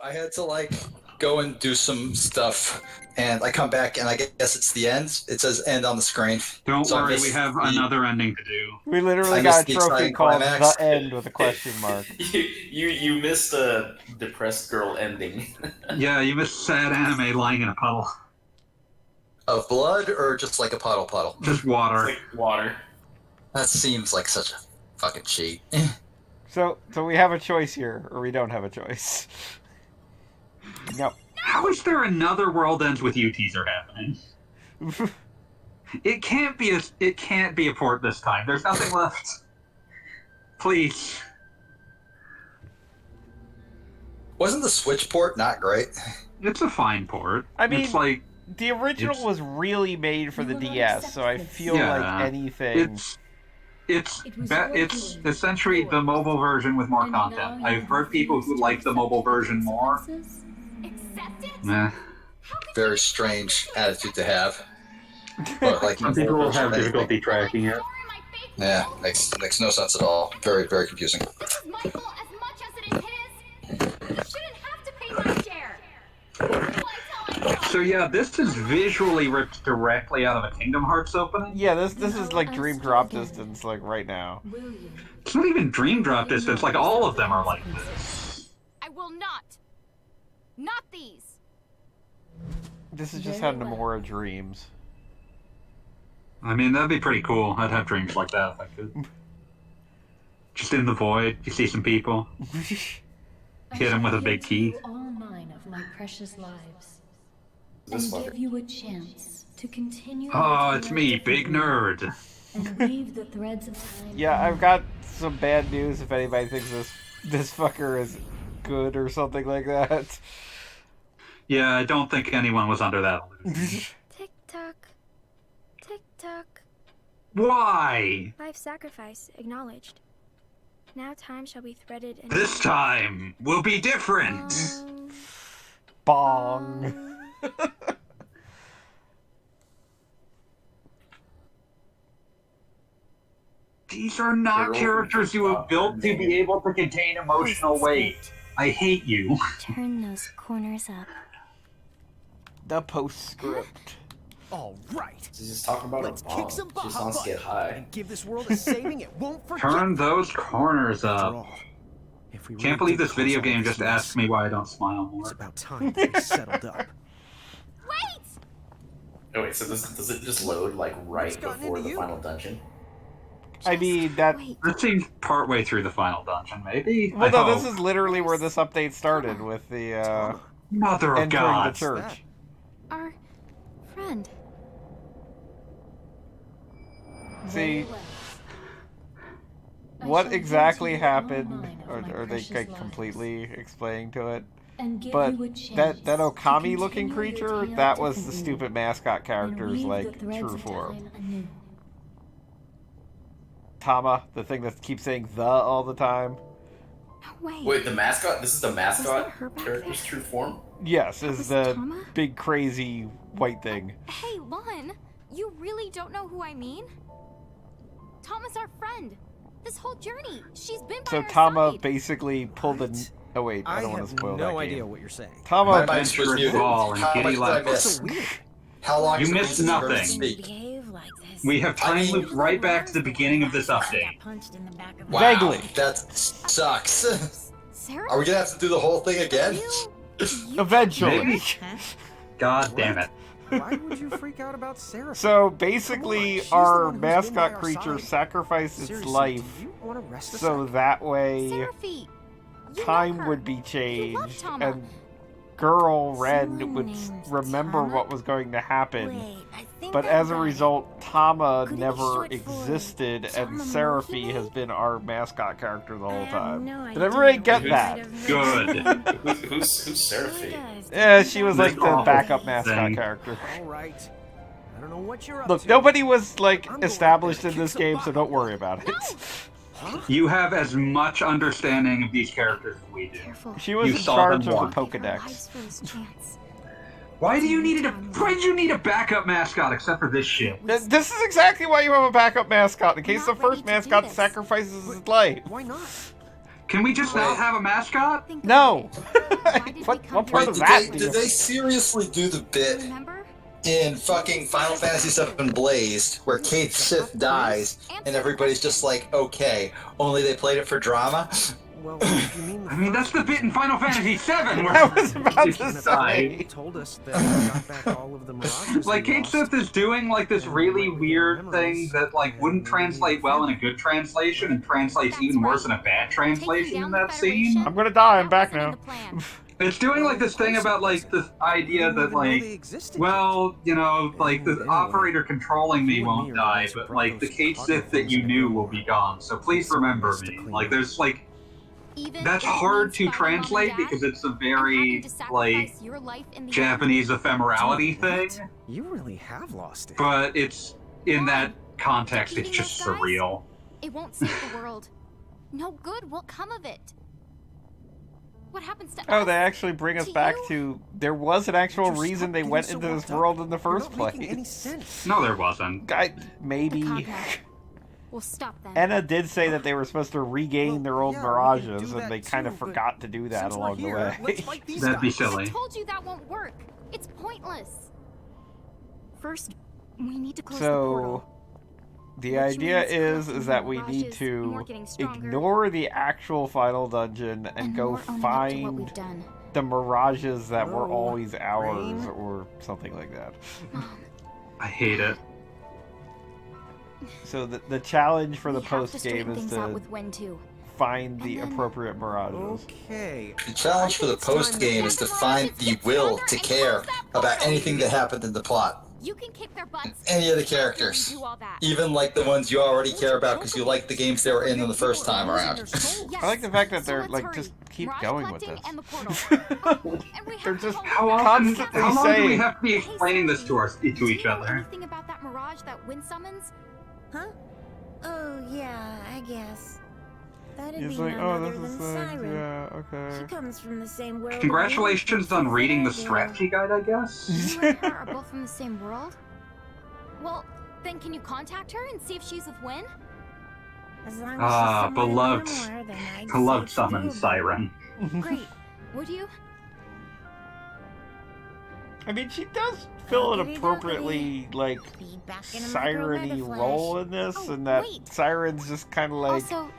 I had to like go and do some stuff, and I come back, and I guess it's the end. It says end on the screen. Don't So I worry, missed we have another ending to do. We literally I got missed a the trophy exciting called climax. The End with a question mark. You missed a depressed girl ending. Yeah, you missed sad anime lying in a puddle. Of blood, or just like a puddle? Just water. It's like water. That seems like such a fucking cheat. So we have a choice here, or we don't have a choice. No. How is there another World Ends with You teaser happening? It can't be a port this time. There's nothing left. Please. Wasn't the Switch port not great? It's a fine port. I mean, it's like the original was really made for the DS, so I feel like anything. It's essentially the mobile version with more content. I've heard people who like the mobile version more. Nah. Very strange attitude to have. But like Some people will have difficulty tracking it. Yeah, makes no sense at all. Very, very confusing. This is my fault as much as it is his. You shouldn't have to pay my share. So yeah, this is visually ripped directly out of a Kingdom Hearts opening. Yeah, this is like Dream Drop Distance, like right now. It's not even Dream Drop Distance. Like all of them are like this. I will not. Not these. This is just how Nomura dreams. I mean, that'd be pretty cool. I'd have dreams like that if I could. Just in the void, you see some people. Hit them with a big key. All 9 of my precious lives. This And fucker. give you a chance to continue. Oh, it's me, big nerd. And weave the threads of time. Yeah, I've got some bad news if anybody thinks this fucker is good or something like that. Yeah, I don't think anyone was under that illusion. Tick tock. Tick tock. Why? Life sacrifice acknowledged. Now time shall be threaded in. This time will be different. Bong. These are not characters you have built to be able to contain emotional weight. I hate you. Turn those corners up. The postscript. All right. She's just talking about Let's a bomb. kick some She just wants to get high. and give this world a saving it won't forget. Turn those corners After up. all, if we Can't really believe did this video cause all game this just asked me why I don't smile It's more. about time things settled up. Wait! Oh wait, so does it just load like right What's gotten before into the you? final dungeon? I mean, that... Wait. That seems partway through the final dungeon, maybe? Well, I no, hope. this is literally where this update started, with the, Mother of entering God. the church. Our friend. See, what exactly happened, are they like, completely explaining to it? But that Okami-looking creature, that was the stupid mascot character's, like, true form. Tama, the thing that keeps saying the all the time. Wait. Wait, the mascot? This is the that mascot her back character's there? true form? Yes, That is was the Tama? big crazy white thing. Hey, Lon, you really don't know who I mean? Thomas, our friend. This whole journey, she's been by So our Tama side. basically pulled the... Oh wait, I I don't want have to spoil that no game. idea what you're saying. My Tama... mic was Adventurous muted. ball and How kitty much did I left. What's miss? so weird? How long You has it been missed since you heard me nothing. speak? Behave like this. We have time I mean- looped right back to the beginning of this update. Punched in the back of Wow, Vaguely. that sucks. Sarah? Are we gonna have to do the whole thing again? Eventually. Maybe. God damn it. Why would you freak out about Sarah? So basically, She's the our one who's been by mascot our creature side. sacrificed its Seriously, life do you want to rest a so sec? that way Seraphy. You know time her. would be You love changed Tama. and girl Ren Someone would named remember Tama? what was going to happen. Wait, I think But I'm as a right. result, Tama Could it be never short for existed, and Tama Seraphy Mohime? has been our mascot character the I whole have time. no Did idea everybody what get you that? might have Good. heard. Who's Seraphy? Guys, Yeah, she was like the Awful backup mascot thing. character. All right. I don't know what you're up Look, to. nobody was like I'm going established there in to this kick game, some so don't worry about it. Huh? You have as much understanding of these characters as we do. Careful. She was You in saw charge them of once. the Give our lives Pokedex. for this chance. Why do you need a backup mascot except for this shit? This is exactly why you have a backup mascot, in case the Not ready first to do mascot this. sacrifices his life. Why not? Can we just not Wait. have a mascot? Think No! about it. Why did we What come part here? of Did that? they, did they seriously do the bit Remember? in fucking Final Fantasy VII Blazed where Kate Sith dies and everybody's just like, okay, only they played it for drama? Well, you mean the I mean, that's the bit in Final Fantasy VII where I was about Kate to Sith say. died. told us that we got back all of the mirages Like, we Kate lost. Sith is doing, like, this really weird thing that, like, wouldn't translate well in a good translation and translates even worse in a bad translation in that scene. I'm gonna die, I'm back now. It's doing, like, this thing about, like, this idea that, like, well, you know, like, the operator controlling me won't die, but, like, the Kate Sith that you knew will be gone, so please remember me. Like, there's, like, that's hard to translate because it's a very, like, Japanese ephemerality thing, You really have lost it. but it's, in that context, it's just surreal. It won't save the world. No good will come of it. What happens to Oh, us? they actually bring us To back you? to... There was an actual Just reason stop they getting went so into this worked up. world in the You're first not making any place. sense. No, there wasn't. Maybe... Okay. We'll stop then. Enna did say that they were supposed to regain their old yeah, we can mirages, do and they that kind of too, but forgot to do that Since we're along the here, way. let's fight these That'd be guys. I silly. told you that won't work. It's pointless. First, we need to close the So, portal. the Which idea means is collecting that more we need mirages, more to getting stronger, ignore the actual final dungeon and go more owning up to what find we've done. the mirages that were Hello, always ours, Rain? or something like that. I hate it. So the challenge for the We have to post game straighten is things out to with Wen too. find the And then- appropriate mirages. Okay. The challenge for the post game is to find the will to care about anything that happened in the plot. You can kick their butts. Any of the They don't characters. do all that. Even like the ones you already care about because you like the games they were in the first time around. Yes. I like the fact that So they're let's like hurry. just keep Mirage going with collecting this. and the portal. And we have They're to just hold How back. often? Constantly How long do we saying- have to be explaining this to Do each you know other? anything about that mirage that Wen summons? Huh? Oh, yeah, I guess. That'd He's be like, none oh, other this than is Siren. yeah, She okay. comes from the same world. Congratulations on reading the strategy. strategy guide, I guess. You and her are both from the same world? Well, then can you contact her and see if she's with Wen? As long as Ah, she's someone beloved- more, then I'd Beloved say summon it's doable. Siren. Great. Would you? I mean, she does fill an Okie dokie. appropriately like Be back in a siren-y micro role in this, Oh, and that wait. Siren's just kind of like Also,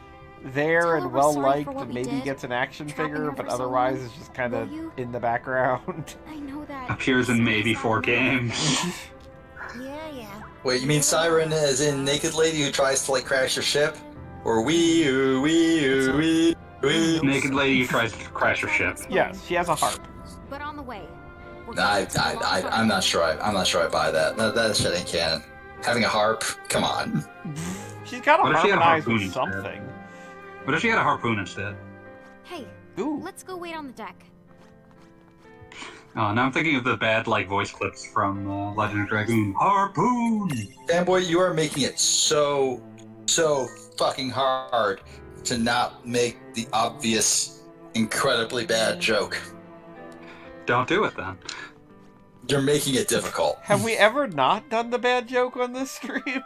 there tell her and we're well sorry for liked, what and we maybe did, gets an action trapping figure, her but for so otherwise long. is just kind of Will you? in the background. I know that. Appears in maybe 4 games. Yeah. Wait, you mean Siren as in Naked Lady who tries to like crash your ship? Or wee. Naked lady who tries to crash her ship. Yes, she has a harp. But on the way. We're Nah, going to the long I'm tunnel. not sure. I'm not sure I buy that. That shit ain't canon. Having a harp, come on. She's got to What if she had a harmonize harpoon with instead? something. What if she had a harpoon instead? Hey, Ooh. let's go wait on the deck. Oh, now I'm thinking of the bad like voice clips from Legend of Dragoon. Harpoon! Fanboy, you are making it so fucking hard to not make the obvious, incredibly bad joke. Don't do it then. You're making it difficult. Have we ever not done the bad joke on this stream?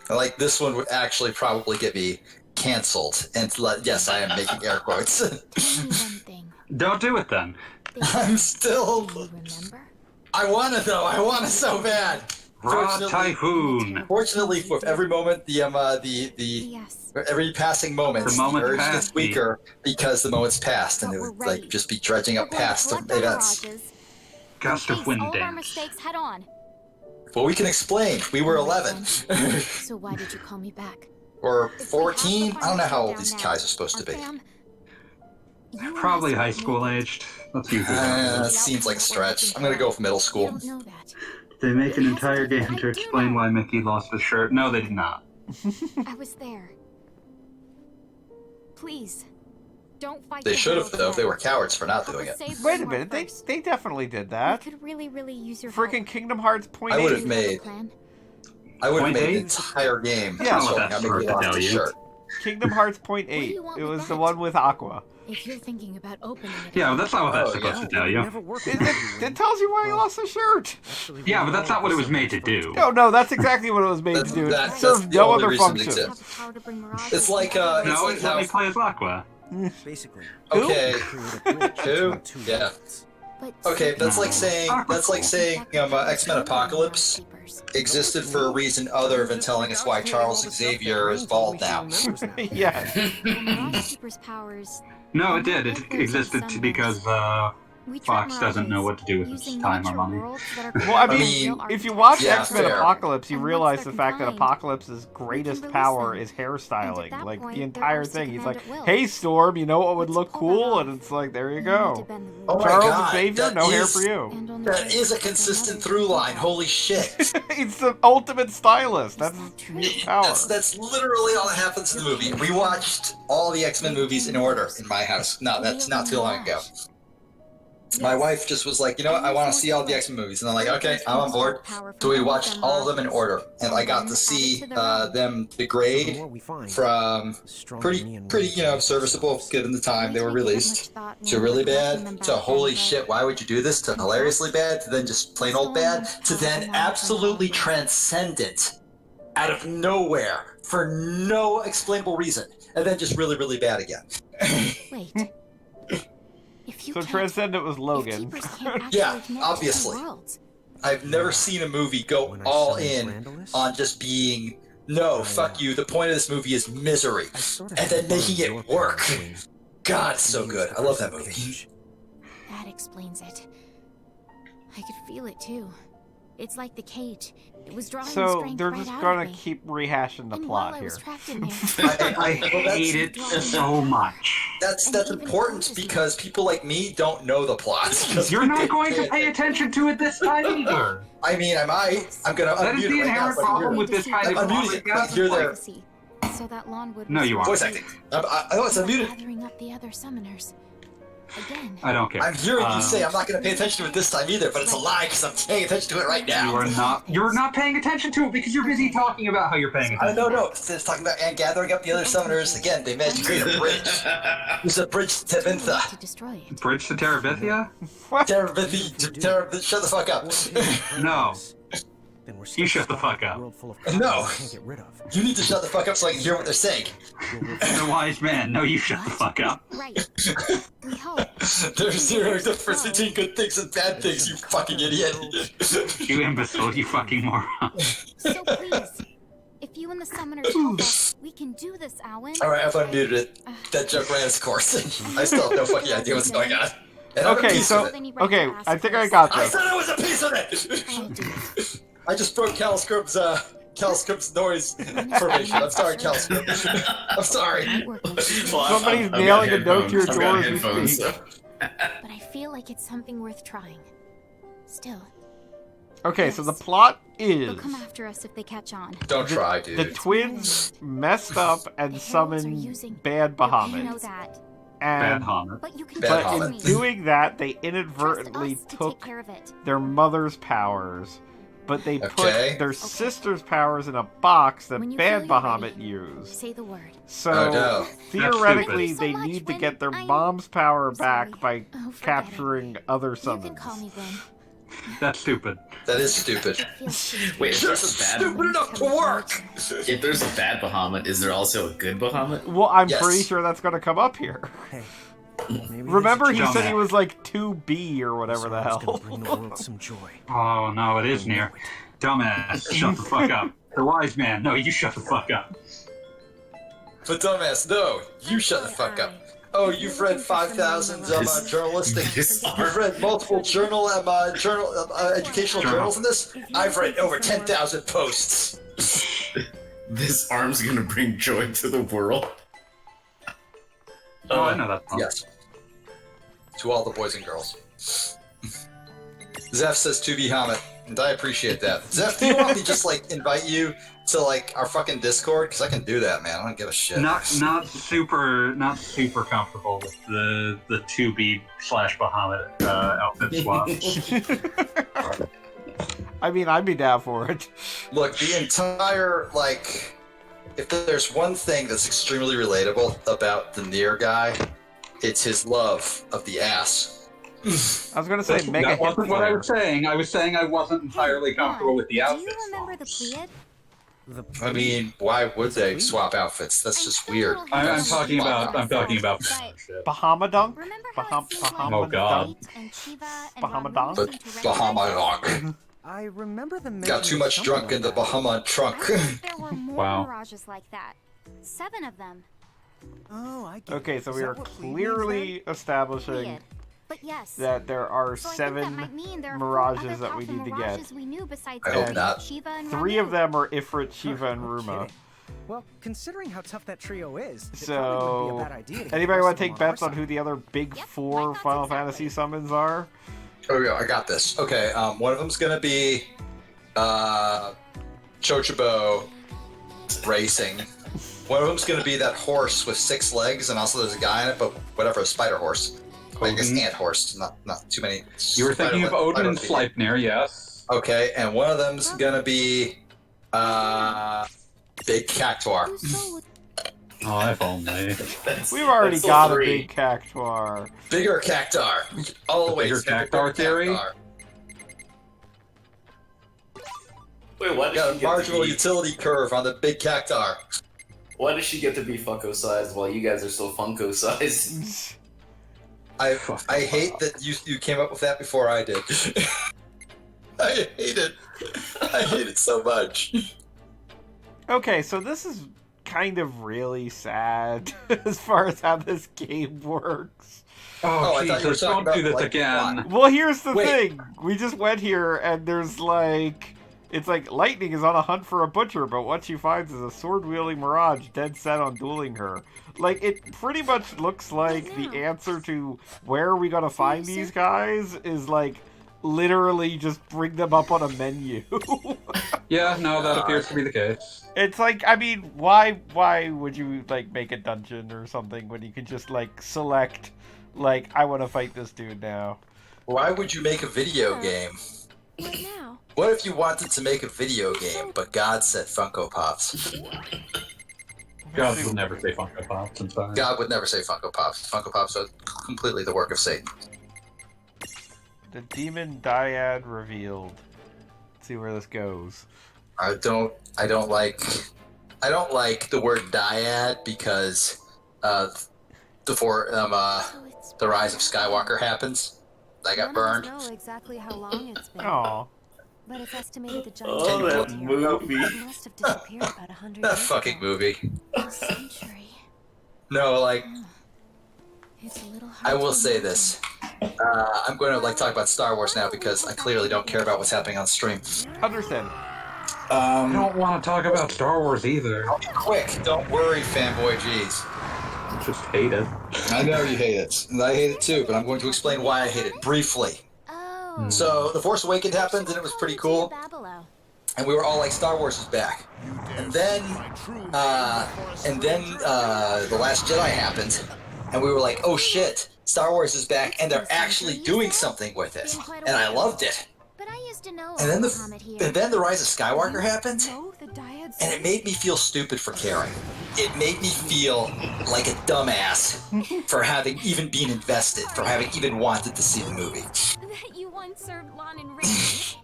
Like, this one would actually probably get me canceled. And yes, I am making air quotes. Tell me one thing. Don't do it then. I'm still... Do you remember? I want to though. I want to so bad. Raw Typhoon! Fortunately, for every moment, the Yes. every passing moment, The moment urge passed, gets weaker because the moment's passed, and But it we're would like ready. just be dredging We're up going to past collect our events. mirages Gust and of face wind all of our dance. mistakes head on. Well, we can explain. We were 11 So why did you call me back? or If we have 14. to I don't know how find old these down guys now, are supposed to our be. fam- you and Probably I high still school make it. aged. That's usually how it That goes. seems like a stretch. I'm gonna go with middle You school. don't know that. They make an entire game I to do explain know. why Mickey lost his shirt. No, they did not. I was there. Please, don't fight. They the should have hero though. If they threat. were cowards for not Help doing us it. save Wait a Gilmore minute, first. they definitely did We that. could really use your Freaking help. Kingdom Hearts Point I 8. would've Do you have a made- plan? I would have Point made eight? an entire game Yeah, showing that's how hard Mickey to lost tell his you. shirt. Kingdom Hearts Point 8. you want It with was the that? one with Aqua. If you're thinking about opening it, Yeah, but that's not what that's Oh, supposed yeah. to tell you. Never worked It, with it, it tells you why he lost the shirt. Actually, Yeah, we but that's all not what it was have made to something do. No, that's exactly what it was made to do. It That's served the no only other reason it function. exists. It's like, it's No, like it's let me how... play as Aqua. Basically, Okay, create a bridge Who? between two Yeah. worlds. okay, that's like No. saying, X-Men Apocalypse existed for a reason other than telling us why Charles Xavier is bald now. Yeah. Mirage Keeper's powers. No, it did. It existed because We trap Fox doesn't know what to do with his using time or miniature money. worlds that are Well, I I mean, mean, if you watch yeah, X-Men fair. Apocalypse, you And once realize they're the fact that confined, Apocalypse's greatest release power them. is And hairstyling. at that Like, point, the they're entire ours to thing. He's command like, at will. hey, Storm, you know what would Let's look pull that cool? off. And it's like, there you We need go. to bend the Oh rules. my Charles God, Xavier, that no hair is- for you. And on the That way is a to consistent another through line. power. Holy shit. He's the ultimate stylist. That's that his true? new power. That's literally all that happens in the movie. We watched all the X-Men movies in order in my house. No, that's not too long ago. My wife just was like, you know what, I want to see all the X-Men movies. And I'm like, okay, I'm on board. So we watched all of them in order. And I got to see them The degrade more we find, from the stronger pretty, me and you know, serviceable, good in the time they were released, to really bad, to holy shit, why would you do this, to hilariously bad, to then just plain old bad, to then absolutely transcendent, out of nowhere, for no explainable reason, and then just really, really bad again. Wait. If you So can't- Transcendent was if Logan. keepers can't actually Yeah, connect to two obviously. worlds, I've never seen a movie go When I all summoned in Randallus, on just being, no, fuck you, the point of this movie is misery. I sort of and had then to making borrow it your work. power when God, it's so you good. used I love that the movie. cage. that explains it. I could feel it too. It's like the cage. It was drawing the So strength they're right just out gonna of me. keep rehashing the And plot while I here. was trapped in there, I hate it so much. That's And even important consciously. because people like me don't know the plot. 'Cause You're we not didn't going to pay attention to it this time either. I mean, I might. I'm gonna That is unmute the it right now. inherent so I can problem hear with this kind of I'm muting it. podcast. You're there. prophecy, so that lawn would No, you restore aren't. Voice faith. acting. I know it's You are unmuted. gathering up the other summoners. Again. I don't care. I'm hearing you Um, say I'm not gonna pay attention to it this time either, but it's a lie because I'm paying attention to it right now. You're not paying attention to it because you're busy talking about how you're paying attention. No. It's talking about and gathering up the other summoners. Again, they managed to create a bridge. There's a bridge to Tevintha. To destroy it. Bridge to Terabithia? Shut the fuck up. No. Then we're You stuck shut the stuck fuck in a up. world full of No. problems we can't get rid of. You need to shut the fuck up so I can hear what they're saying. The wise man. No, you shut the fuck up. Right. We hope. There's zero difference between good things and bad things, you fucking idiot. You imbecile, you fucking moron. So please, if you and the summoners help us, we can do this, Owen. Alright, I've unmuted it. That joke ran its course. I still have no fucking idea what's going on. And I'm a Okay, piece so of it. okay, I think I got I this. said I was a piece of it! I'll do it. I just broke CaliScrub's noise formation. I'm sorry, CaliScrub. I'm sorry. Might work out. Somebody's nailing a note to your door as we speak. But I feel like it's something worth trying. Still, Okay, so the plot they'll is come after us if they catch on. Don't try, the dude. twins messed up and The heralds are summoned using Bad You know Bahamut. that, Bad And Hammer. but you can Bad trust but in me. doing that, they Trust inadvertently us to take took care of it. their mother's powers, but they Okay. put their sister's powers in a box that When you Bad feel you're Bahamut ready, used. Say the word. So Oh, no. theoretically, stupid. they So much, need to Win. get their I'm mom's power back sorry. by Oh, forget capturing other You summons. can call me Win. That's stupid. That is stupid. It feels stupid. Wait, if Just there's a bad, stupid enough to work! if there's a bad Bahamut, is there also a good Bahamut? Well, I'm Yes. pretty sure that's going to come up here. Hey, maybe Remember, he Dumbass. said he was like 2B or whatever the hell. Bring the world some joy. Oh, no, it is near. Dumbass, shut the fuck up. The wise man. No, you shut the fuck up. But dumbass, no, you shut the fuck up. Oh, you've read 5,000 journalistic. You've read multiple educational journals in this. I've read over 10,000 posts. This arm's gonna bring joy to the world. Oh, I know that. Song. Yes. To all the boys and girls. Zeph says to be Hamlet, and I appreciate that. Zeph, do you want me to just like invite you to like our fucking Discord? Because I can do that, man. I don't give a shit. Not super comfortable with the 2B/Bahamut outfit swap. I mean, I'd be down for it. Look, the entire like if there's one thing that's extremely relatable about the Nier guy, it's his love of the ass. I was gonna say Mega That wasn't Hit what I Flare. was saying. I was saying I wasn't entirely comfortable with the Do outfit. you remember the Pleiad? I mean, why would they swap outfits? That's just weird. I'm talking about But shit. Bahamadunk? remember how it seemed like Oh, God. Kate and Shiva and Bahamadunk? Ron But seemed to Bahamadunk I remember them got too mentioning much something drunk in the like that. Bahama trunk. I think there were more Wow. mirages like that. 7 of them. Oh, I get Okay, it. so Is we that are what Pleiad means clearly establishing Pleiad. But yes. that there are So I think that 7 might mean there are mirages 4 other that we powerful need to mirages get. we knew besides I hope Kate, not. Shiva, and 3 Ranu. of them are Ifrit, Shiva, and Ruma. Okay. Well, considering how tough that trio is, it probably So, wouldn't be a bad idea to get anybody the want rest to of take them bets our on who side. the other big Yep, 4 my thoughts Final exactly. Fantasy summons are? Oh yeah, I got this. Okay, one of them's gonna be Chochobo racing. One of them's gonna be that horse with 6 legs, and also there's a guy in it, but whatever, a spider horse. I guess Odin. ant horse, not too many. You were thinking of Odin and Sleipnir, yes. Okay, and one of them's gonna be Big Cactuar. Whose soul would- Oh, if only. We've already that's got a 3. big Cactuar. Bigger Cactar. Always bigger bigger Cactar theory? Cactar. Wait, why Got did a she get marginal to be? utility curve on the big Cactar. Why does she get to be Funko sized while you guys are still Funko sized? I hate that you came up with that before I did. I hate it. I hate it so much. Okay, so this is kind of really sad as far as how this game works. Oh, I thought you were Jesus, talking don't do about, this like, again. Well, here's the Wait. thing. We just went here, and there's like... It's like Lightning is on a hunt for a butcher, but what she finds is a sword-wielding Mirage dead set on dueling her. Like, it pretty much looks like the answer to where are we gonna find these guys is, like, literally just bring them up on a menu. Yeah, no, that appears to be the case. It's like, I mean, why would you, like, make a dungeon or something when you can just, like, select, like, I want to fight this dude now? Why would you make a video game? What now? What if you wanted to make a video game, but God said Funko Pops? God would never say Funko Pops, I'm sorry. God would never say Funko Pops. Funko Pops are completely the work of Satan. The Demon Dyad revealed. Let's see where this goes. I don't like the word dyad because before the rise of Skywalker happens, I got burned. None of us know exactly how long it's been, Aw. but it's estimated the giant Oh, that Pleiad movie. must have disappeared about 100 That years fucking ago. movie. A century. No, like It's a little hard I will to say imagine. this. I'm going to talk about Star Wars now because I clearly don't care about what's happening on stream. Understand. I don't want to talk about Star Wars either. Quick, don't worry, fanboy. Jeez. I just hate it. I know you hate it, and I hate it too. But I'm going to explain why I hate it briefly. Oh. So, The Force Awakens happened, and it was pretty cool. Babylon. And we were all like, Star Wars is back. And then The Last Jedi happened, and we were like, oh shit, Star Wars is back, and they're actually doing something with it. And I loved it. But I used to know And then Muhammad here. the Rise of Skywalker happened, No, the Dyads. and it made me feel stupid for caring. It made me feel like a dumbass for having even been invested, for having even wanted to see the movie. That you once served Lon and Ray.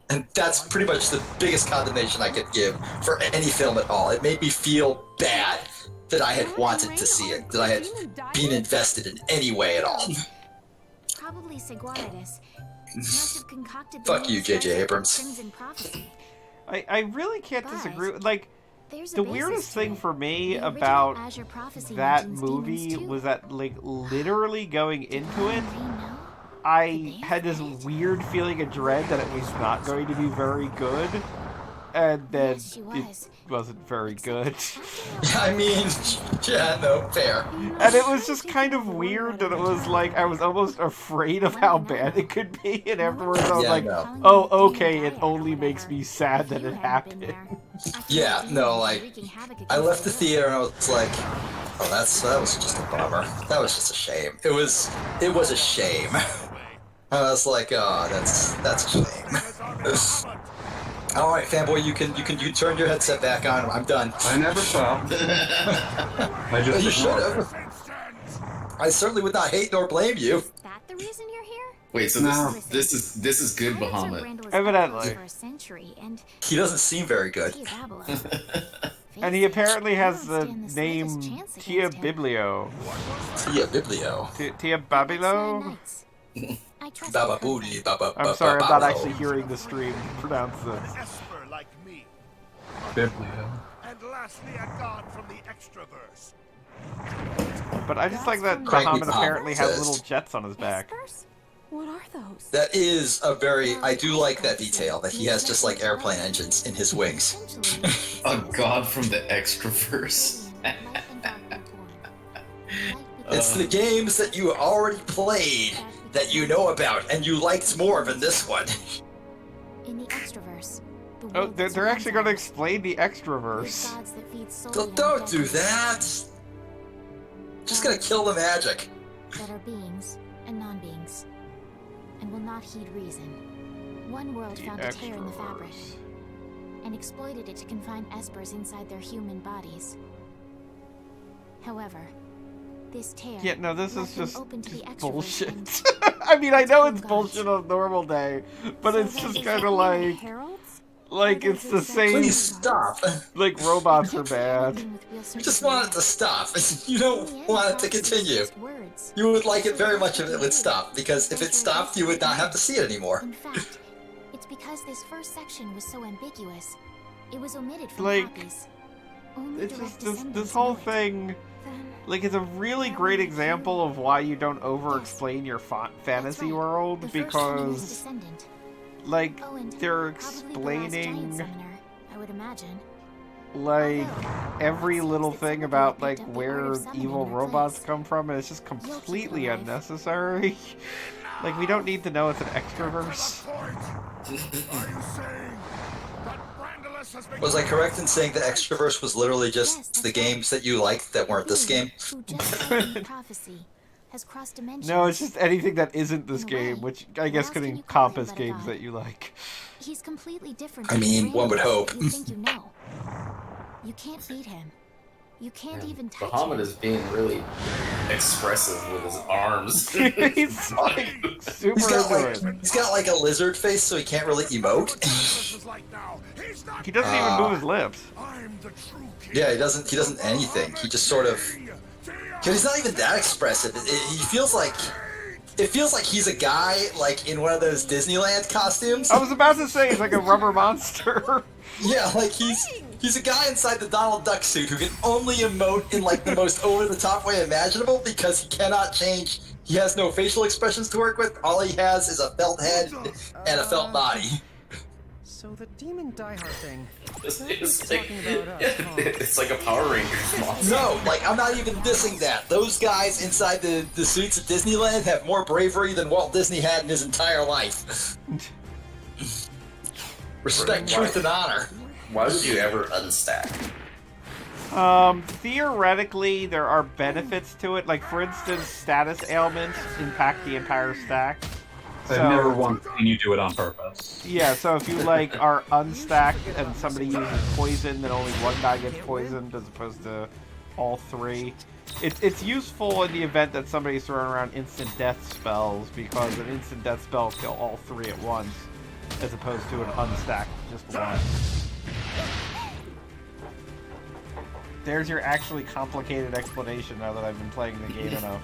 And that's pretty much the biggest condemnation I could give for any film at all. It made me feel bad that I had wanted to see it, that I had been invested in any way at all. Probably Seguardus. Must have concocted the Fuck you, name J.J. Starship Abrams. Crimson Prophecy. I really can't disagree. Like, There's a the basis weirdest to thing it. for me The original about Azure Prophecy that mentions movie demons, too. was that, like, literally going into it, They know. I had this weird feeling of dread that it was not going to be very good, and then Yes, she it was. wasn't very good. I mean, yeah, no, fair. And it was just kind of weird that it was like, I was almost afraid of how bad it could be, and afterwards I was Yeah, like, no. oh, okay, it only makes me sad that it happened. Yeah, no, like, I left the theater and I was like, oh, that was just a bummer. That was just a shame. It was a shame. I was like, oh, that's a shame. All right, fanboy, you can turn your headset back on. I'm done. I never saw. I just You should have. I certainly would not hate nor blame you. Is that the reason you're here? Wait, so No. this is good, Bahamut. Evidently. For a century, and He doesn't seem very good. And he apparently has the name Tia Biblio. Tia Biblio. Tia Babilo? Bababoodie, I'm sorry, I'm not actually hearing the stream pronounce this. Esper like me. Biblio. And lastly, a god from the extraverse. But I just like that Cranky Bahamut apparently has says. little jets on his back. What are those? That is a very... I do like that detail, that he has just like airplane engines in his wings. A god from the extraverse. It's the games that you already played that you know about and you liked more than this one. In the extraverse. Oh, they're actually going to explain the extraverse. Don't do that! Just gonna kill the magic. That are beings and non-beings, and will not heed reason. One world found a tear in the fabric, and exploited it to confine espers inside their human bodies. However, this tear... Yeah, no, this is left them just open to the bullshit. extraverse I mean, I know it's gods. bullshit on a normal day, but So it's then just is kind it of only like... heralds? Like, it's the same... Please stop. Like, robots are bad. You just want it to stop. You don't want it to continue. You would like it very much if it would stop, because if it stopped, you would not have to see it anymore. In fact, it's because this first section was so ambiguous. It was omitted from Like, copies. Only It's direct just this descendants whole know it. thing... Then Like, it's a really great example of why you don't over-explain your fantasy world, the first human because, descendant. like, Oh, and they're probably the last giant explaining, summoner, I would imagine. like, Although, every it seems little that thing some about, people like, picked up the art where of summoning evil in their robots place. come from, and it's just completely alive. unnecessary. Like, we don't need to know it's an extraverse. Are you saying that Brandalus has been... Was I correct in saying the extraverse was literally just the games that you liked that weren't this game? Who just learned prophecy has crossed dimensions. No, it's just anything that isn't this In a way, game, which I guess what could else can you call him encompass but a games god? that you like. He's completely different. I from the mean, one would Brandalus hope. You think you know. You can't beat him. You can't even touch Bahamut him. is being really expressive with his arms. He's like super He's got into like it. he's got like a lizard face, so he can't really emote. is like now. He's not... He doesn't even move his lips. I'm the true king. Yeah, he doesn't anything. He just sort of. He's not even that expressive. He feels like. It feels like he's a guy like in one of those Disneyland costumes. I was about to say he's like a rubber monster. Yeah, like he's a guy inside the Donald Duck suit who can only emote in like the most over-the-top way imaginable because he cannot change. He has no facial expressions to work with. All he has is a felt head and a felt body. So the demon diehard thing. It's like, talking about us, huh? it's like a Power Rangers monster. No, like I'm not even dissing that. Those guys inside the suits at Disneyland have more bravery than Walt Disney had in his entire life. Respect, truth, and honor. Why would you ever unstack? Theoretically, there are benefits to it. Like, for instance, status ailments impact the entire stack. I've never once seen you do it on purpose. Yeah, so if you, like, are unstacked and somebody uses poison, then only one guy gets poisoned as opposed to all three. It's useful in the event that somebody's throwing around instant death spells, because an instant death spell will kill all three at once, as opposed to an unstacked just one. There's your actually complicated explanation now that I've been playing the game enough.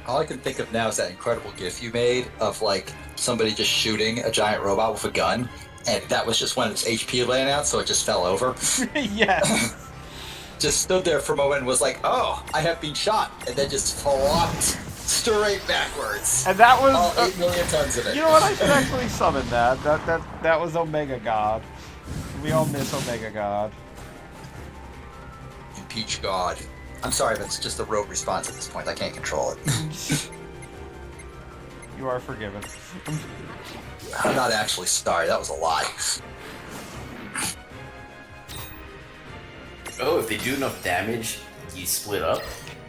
All I can think of now is that incredible GIF you made of like somebody just shooting a giant robot with a gun, and that was just when its HP ran out, so it just fell over. Yes. Just stood there for a moment and was like, "Oh, I have been shot," and then just flopped straight backwards. And that was all 8 million tons of it. You know what? I should actually summon that. That was Omega God. We all miss Omega God. Impeach God. I'm sorry, that's just a rote response at this point. I can't control it. You are forgiven. I'm not actually sorry. That was a lie. Oh, if they do enough damage, you split up?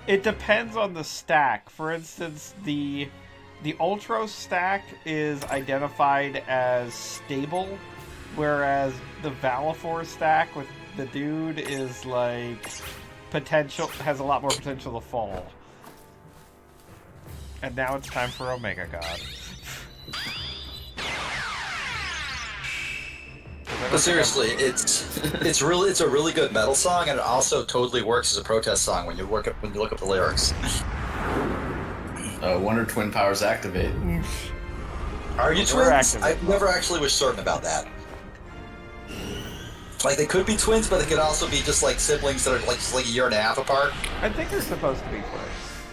It depends on the stack. For instance, the The Ultros stack is identified as stable, whereas the Valifor stack with the dude is like has a lot more potential to fall. And now it's time for Omega God. But seriously, it's a really good metal song, and it also totally works as a protest song when you look up the lyrics. Wonder Twin powers activate. Are you twins? I never actually was certain about that. Like, they could be twins, but they could also be just like siblings that are like just like a year and a half apart. I think they're supposed to be twins.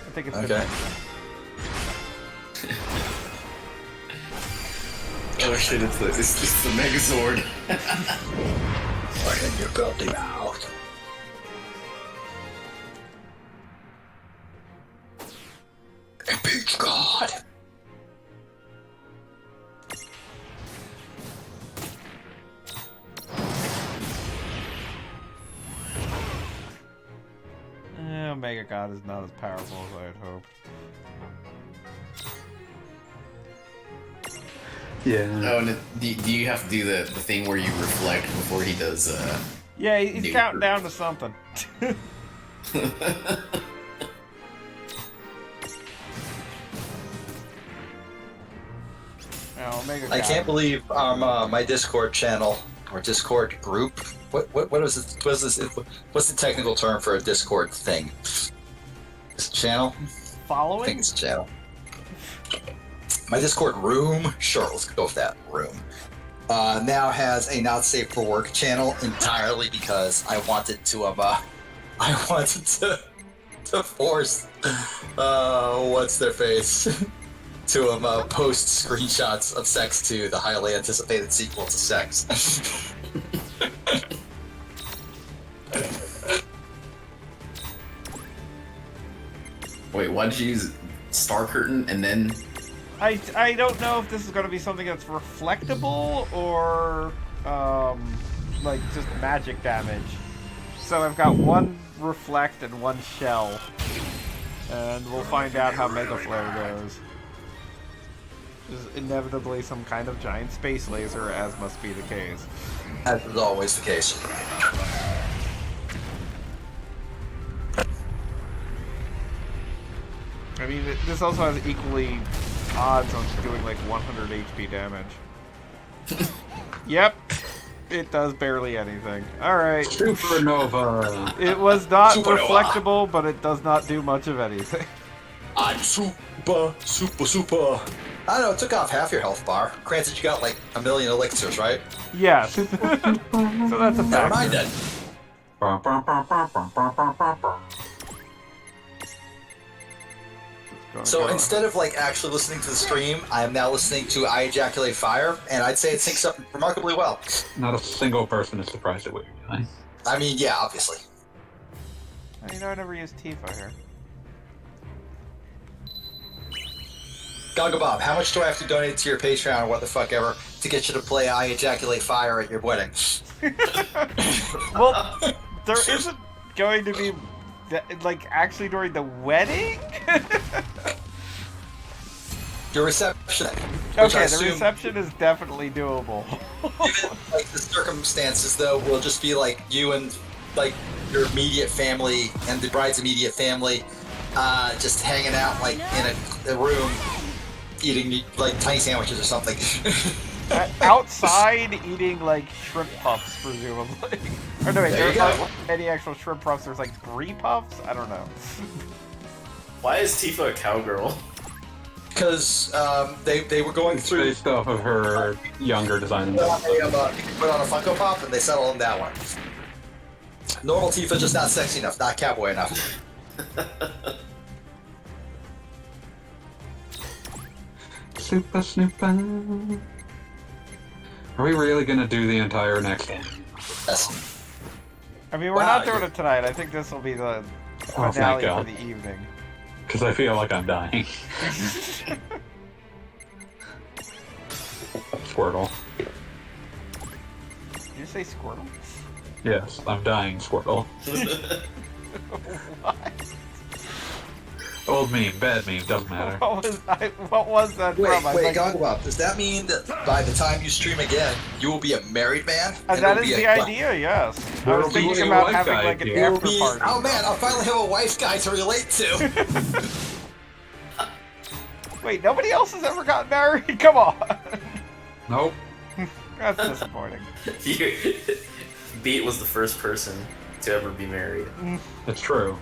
I think it's okay. Oh shit! It's the Megazord. Right in your filthy mouth. Impeach God. Omega God is not as powerful as I had hoped. Yeah. Oh, and do you have to do the thing where you reflect before he does? Yeah, he's counting down to something. I can't believe my Discord channel or Discord group. What is it? What's the technical term for a Discord thing? Is it channel? Following? I think it's a channel. My Discord room, sure, let's go with that room. Now has a not safe for work channel entirely because I wanted to force what's their face to post screenshots of Sex 2, the highly anticipated sequel to Sex. Wait, why did you use Star Curtain and then? I don't know if this is going to be something that's reflectable or like just magic damage. So I've got one reflect and one shell, and we'll find out how Mega Flare goes. There's inevitably some kind of giant space laser, as must be the case. As is always the case. I mean, this also has equally odds on doing like 100 HP damage. Yep, it does barely anything. Alright. Supernova! It was not reflectable, but it does not do much of anything. I'm super. I don't know, it took off half your health bar. Granted, you got like 1,000,000 elixirs, right? Yes. So that's a fact. Never mind then. So instead of like actually listening to the stream, I am now listening to I Ejaculate Fire, and I'd say it syncs up remarkably well. Not a single person is surprised at what you're doing. I mean, yeah, obviously. You know, I never used Tifa here. Goggle Bob, how much do I have to donate to your Patreon or what the fuck ever to get you to play I Ejaculate Fire at your wedding? Well, there isn't going to be, like, actually during the wedding? Your reception. Okay, the reception is definitely doable. Given, like, the circumstances, though, will just be, like, you and, like, your immediate family and the bride's immediate family just hanging out, like, in a room, eating, like, tiny sandwiches or something. Outside eating, like, shrimp puffs, presumably. Or no, wait, there's not any actual shrimp puffs, there's, like, brie puffs? I don't know. Why is Tifa a cowgirl? Because they were going through... Based off of her younger design. They put on a Funko Pop and they settled on that one. Normal Tifa just not sexy enough, not cowboy enough. Super Snooper. Are we really gonna do the entire next one? Yes. I mean, we're not doing it tonight. I think this will be the finale for the evening. Because I feel like I'm dying. Squirtle. Did you say Squirtle? Yes, I'm dying, Squirtle. What? Old meme, bad meme, doesn't matter. What was that Wait, from? wait, Goggle Bob, does that mean that by the time you stream again, you will be a married man? And that is the idea, yes. I was thinking a about wife having guy like an here. after party. Oh man, I'll finally have a wife guy to relate to. Wait, nobody else has ever gotten married? Come on. Nope. That's disappointing. Beat was the first person to ever be married. It's true.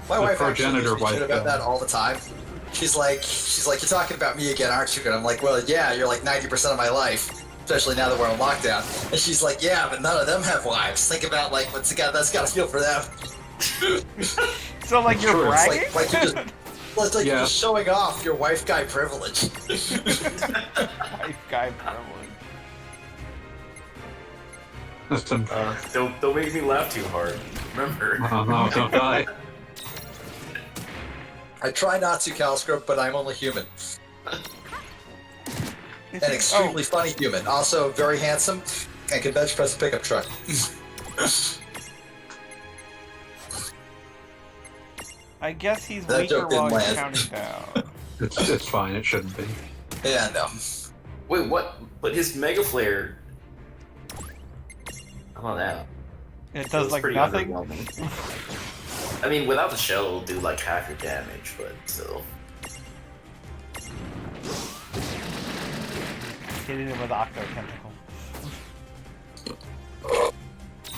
My The wife actually progenitor gives me shit wife about guy. that all the time. She's like, you're talking about me again, aren't you? And I'm like, well, yeah, you're like 90% of my life, especially now that we're on lockdown. And she's like, yeah, but none of them have wives. Think about like that's got to feel for them. So like you're True. bragging? It's like you're you're Yeah. just showing off your wife guy privilege. Wife guy privilege. Listen. Don't make me laugh too hard. Remember. Oh no, don't die. I try not to, CaliScrub, but I'm only human. An extremely funny human. Also very handsome and can bench press a pickup truck. I guess he's That weaker joke didn't while he's land. counting down. It's fine. It shouldn't be. Yeah, no. Wait, what? But his Mega Flare. How about that? It It does was like pretty nothing? underwhelming. I mean, without the shell, it'll do like half your damage, but still. Hitting him with Octo Tentacle.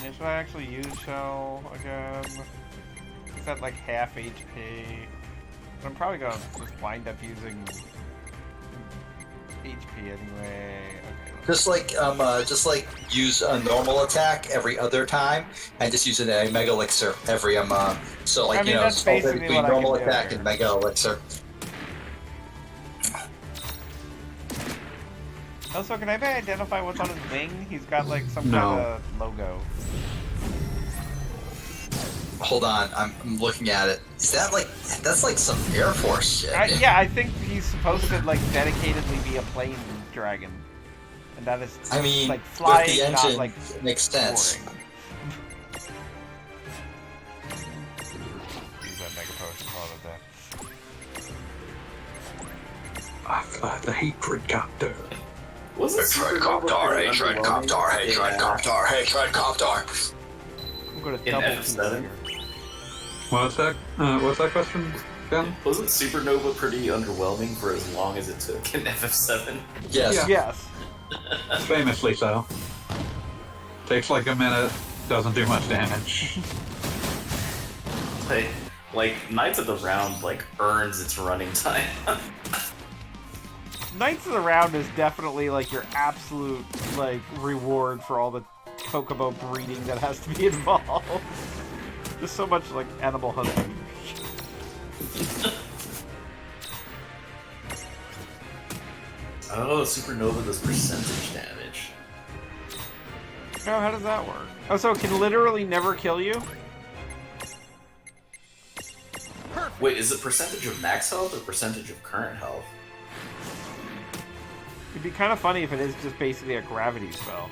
Yeah, should I actually use Shell again? It's at like half HP. But I'm probably gonna just wind up using HP anyway. Okay. Just like use a normal attack every other time, and just use a Mega Elixir every so like I mean, you know, that's split basically between what I normal can do attack here. and Mega Elixir. Also, can anybody identify what's on his wing? He's got like some No. kind of logo. Hold on, I'm looking at it. Is that like that's like some Air Force shit? Yeah, I think he's supposed to like dedicatedly be a plane dragon, and that is I mean, like flying, with the not engine, like it makes sense. soaring. Use that mega potion while they're there. The hatred copter. Wasn't Hatred Copter, Hatred Copter, Hatred Copter. I'm gonna In double FF7? here. What's that question, Ben? Wasn't Supernova pretty underwhelming for as long as it took in FF7? Yes. Yeah. Yes. Famously so. Takes like a minute, doesn't do much damage. Like Knights of the Round like earns its running time. Knights of the Round is definitely like your absolute like reward for all the Chocobo breeding that has to be involved. Just so much like animal hunting. Oh, Supernova does percentage damage. Oh, how does that work? Oh, so it can literally never kill you? Wait, is it percentage of max health or percentage of current health? It'd be kind of funny if it is just basically a gravity spell.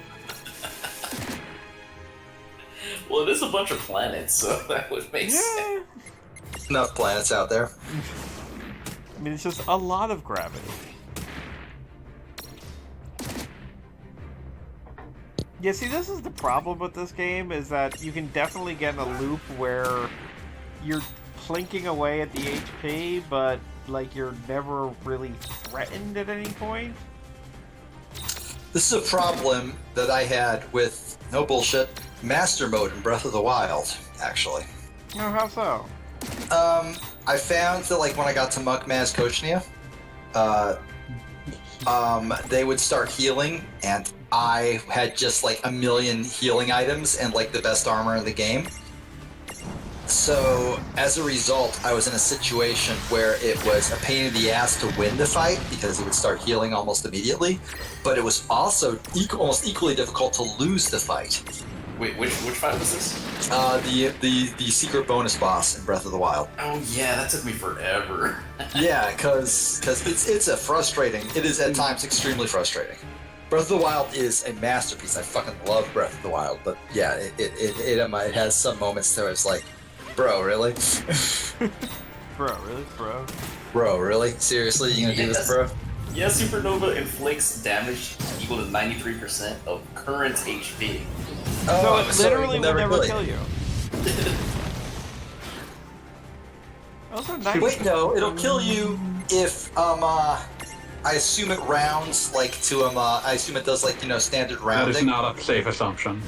Well, it is a bunch of planets, so that would make sense. Enough planets out there. I mean, it's just a lot of gravity. Yeah, see, this is the problem with this game, is that you can definitely get in a loop where you're plinking away at the HP, but, like, you're never really threatened at any point. This is a problem that I had with, no bullshit, Master Mode in Breath of the Wild, actually. Oh, how so? I found that, like, when I got to Mugmaz Kochnia, they would start healing, and I had just, like, a million healing items and, like, the best armor in the game. So, as a result, I was in a situation where it was a pain in the ass to win the fight, because he would start healing almost immediately, but it was also almost equally difficult to lose the fight. Wait, which fight was this? The secret bonus boss in Breath of the Wild. Oh yeah, that took me forever. Yeah, because it's a frustrating. It is at times extremely frustrating. Breath of the Wild is a masterpiece. I fucking love Breath of the Wild, but yeah, it has some moments where it's like, bro, really? Bro, really? Bro? Bro, really? Seriously? You gonna do this, bro? Yeah, supernova inflicts damage equal to 93% of current HP. So it literally will will never kill you. Also, Wait, no, it'll kill you if I assume it rounds like to I assume it does like standard That rounding. is not a safe assumption.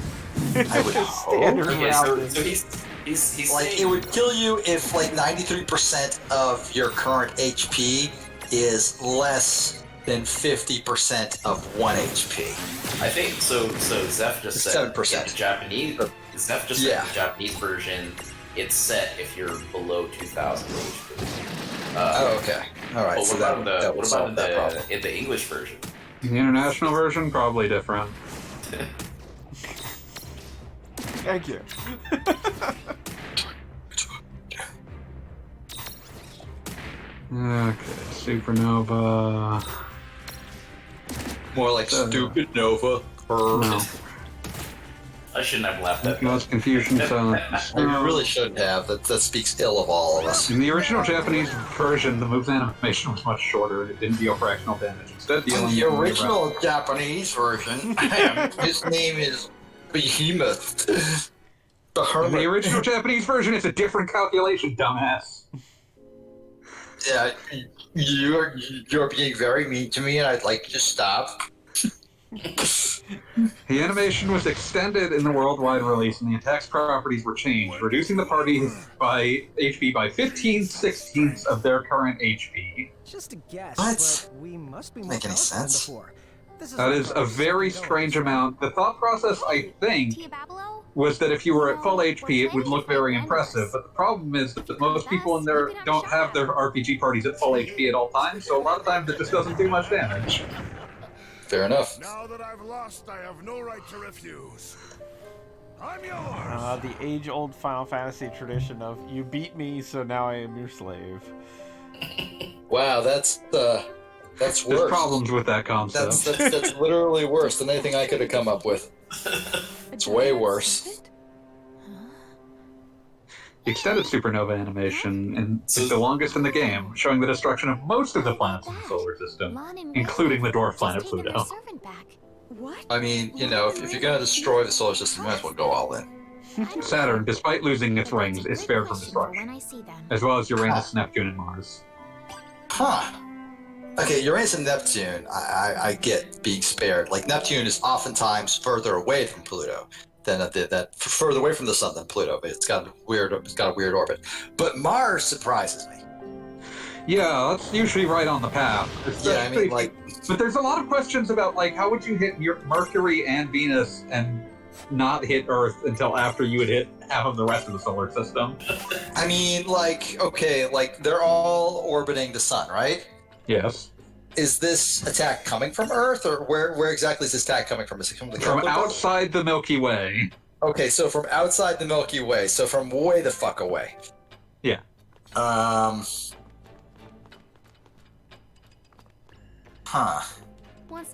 I would standard hope. Okay, rounding. so he's Like saying, it would kill you if like 93% of your current HP is less than 50% of 1 HP. I think so. Zeph just said 7%. in the Japanese. Zeph just said in the Japanese version, it's set if you're below 2,000 HP. Oh, okay. All right. But So what that would about solve that problem. in the English version? The international version, probably different. Thank you. Okay, supernova. More like stupid Nova. No. I shouldn't have laughed at that. Cause confusion, silence. You really shouldn't have. That speaks ill of all of us. In the original Japanese version, the move's animation was much shorter and it didn't deal fractional damage. Instead, In dealing the original Japanese version, his name is Behemoth. The In Hermit. the original Japanese version, it's a different calculation, dumbass. Yeah, you're being very mean to me, and I'd like you to stop. The animation was extended in the worldwide release, and the attack's properties were changed, reducing the party's HP by 15/16 of their current HP. Just a guess, What? but we must be more Make any powerful than sense? before. This That is a very strange amount. The thought process, I think, was that if you were at full HP, it would look very impressive. But the problem is that most people in there don't have their RPG parties at full HP at all times, so a lot of times it just doesn't do much damage. Fair enough. Now that I've lost, I have no right to refuse. I'm yours. The age-old Final Fantasy tradition of you beat me, so now I am your slave. Wow, that's There's worse. problems with that concept. That's literally worse than anything I could have come up with. It's way worse. The extended supernova animation is the longest in the game, showing the destruction of most of the planets in the solar system, including the dwarf planet Pluto. What? I mean, if you're gonna destroy the solar system, you might as well go all in. Saturn, despite losing its rings, is spared from destruction, as well as Uranus, Neptune, and Mars. Huh. Okay, Uranus and Neptune, I get being spared. Like, Neptune is oftentimes further away from Pluto than further away from the sun than Pluto. But it's got a weird orbit. But Mars surprises me. Yeah, that's usually right on the path. Yeah, I mean, like, But there's a lot of questions about, like, how would you hit Mercury and Venus and not hit Earth until after you had hit half of the rest of the solar system? I mean, like, okay, like, they're all orbiting the sun, right? Yes. Is this attack coming from Earth, or where exactly is this attack coming from? Is it coming From outside the Milky Way. Okay, so from outside the Milky Way, so from way the fuck away. Yeah. Huh. What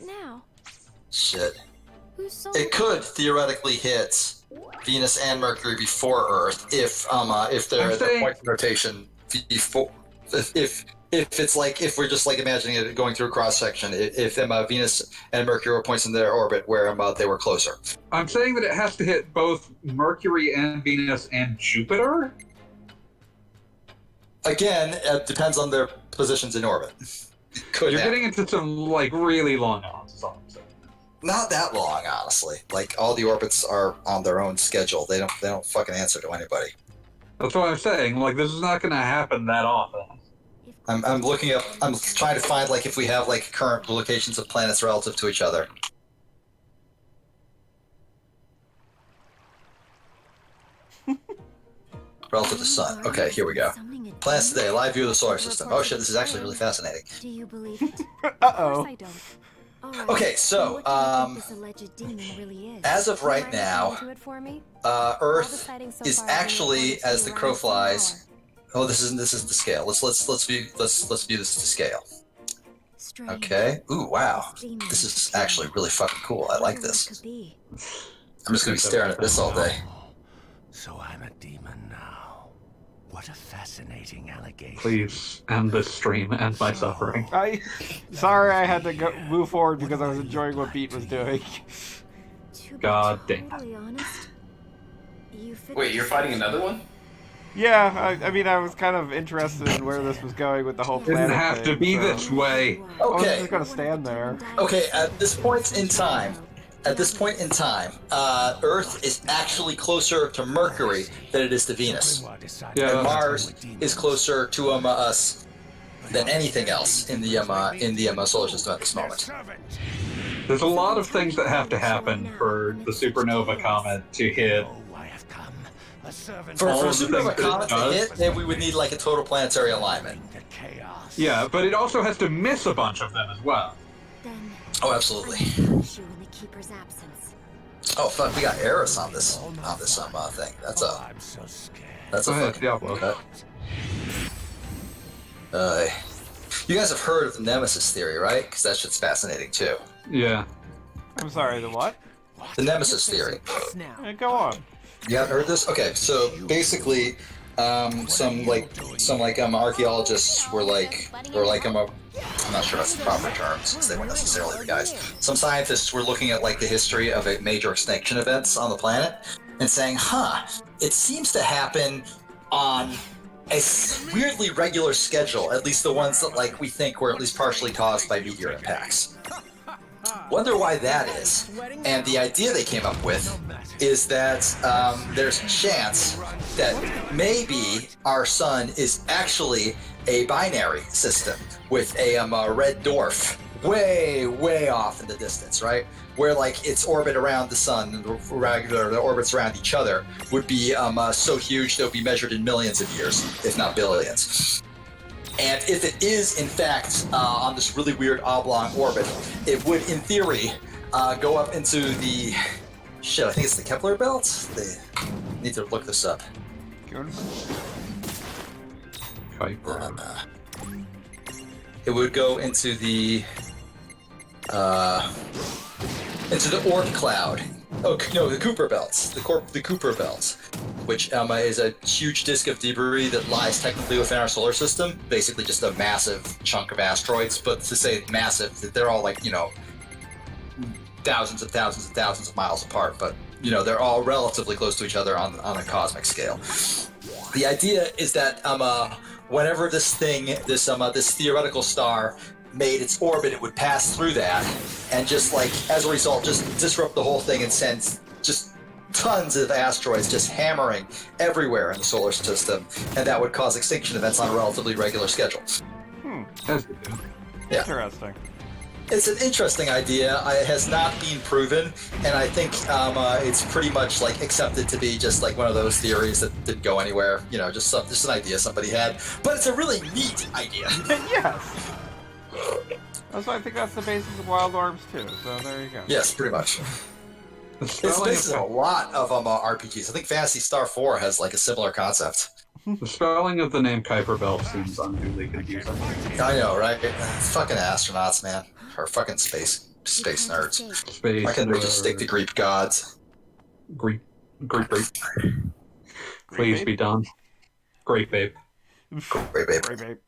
now? Shit. Who's so? It could theoretically hit Venus and Mercury before Earth if they're at the point of rotation before if it's like if we're just like imagining it going through a cross section if Venus and Mercury were points in their orbit where they were closer. I'm saying that it has to hit both Mercury and Venus and Jupiter. Again, it depends on their positions in orbit. You're getting into some like really long odds. Is all I'm saying. Not that long, honestly. Like all the orbits are on their own schedule. They don't fucking answer to anybody. That's what I'm saying. Like this is not going to happen that often. I'm looking up. I'm trying to find like if we have like current locations of planets relative to each other. Relative to Sun. Okay, here we go. Planets today, live view of the solar system. Oh shit, this is actually really fascinating. Do you believe it? Uh-oh. I don't. Okay, so as of right now, Earth is actually, as the crow flies. Oh, this is the scale. Let's view this to scale. Okay. Ooh, wow. This is actually really fucking cool. I like this. I'm just gonna be staring at this all day. So I'm a demon now. What a fascinating allegation. Please end this stream, end my suffering. Sorry, I had to move forward because I was enjoying what Beat was doing. God damn. Wait, you're fighting another one? Yeah, I mean, I was kind of interested in where this was going with the whole planet. Didn't have to be this way. I was Okay. just gonna stand there. Okay, at this point in time, Earth is actually closer to Mercury than it is to Venus. Yeah. And Mars is closer to us than anything else in the solar system at this moment. There's a lot of things that have to happen for the supernova comet to hit. For All a of the supernova things that it comet to does. hit, then we would need like a total planetary alignment. Yeah, but it also has to miss a bunch of them as well. Then Oh, absolutely. you in the Keeper's absence. Oh fuck, we got Eris on this thing. That's a Go ahead, fucking Diablo. cut. You guys have heard of the Nemesis theory, right? Because that shit's fascinating too. Yeah. I'm sorry, the what? The Nemesis theory. Go on. You haven't heard this? Okay, so basically, some archaeologists were like, I'm not sure that's the proper term since they weren't necessarily the guys. Some scientists were looking at like the history of major extinction events on the planet and saying, it seems to happen on a weirdly regular schedule, at least the ones that like we think were at least partially caused by meteor impacts. Wonder why that is. And the idea they came up with is that there's a chance that maybe our sun is actually a binary system with a red dwarf way off in the distance, right? Where like its orbit around the sun and the orbits around each other would be so huge they would be measured in millions of years, if not billions. And if it is, in fact, on this really weird oblong orbit, it would, in theory, go up into the... Shit, I think it's the Kepler belt? I need to look this up. Kuiper. It would go into the... into the Oort cloud. Oh, no, the Cooper belts. The Cooper belts, which is a huge disk of debris that lies technically within our solar system. Basically just a massive chunk of asteroids, but to say massive, they're all like, thousands of miles apart, but, they're all relatively close to each other on a cosmic scale. The idea is that whenever this theoretical star made its orbit, it would pass through that and just like as a result just disrupt the whole thing and send just tons of asteroids just hammering everywhere in the solar system, and that would cause extinction events on a relatively regular schedule. Yeah. Interesting. It's an interesting idea. It has not been proven, and I think it's pretty much like accepted to be just like one of those theories that didn't go anywhere. Just an idea somebody had, but it's a really neat idea. Yes. Also, I think that's the basis of Wild Arms too, so there you go. Yes, pretty much. It's based on a lot of RPGs. I think Phantasy Star 4 has like a similar concept. The spelling of the name Kuiper Belt seems unduly confusing. I know, right? Fucking astronauts, man. Or fucking space nerds. Why can't they just stick to Greek gods? Greek. Please be done. Great babe. Great babe.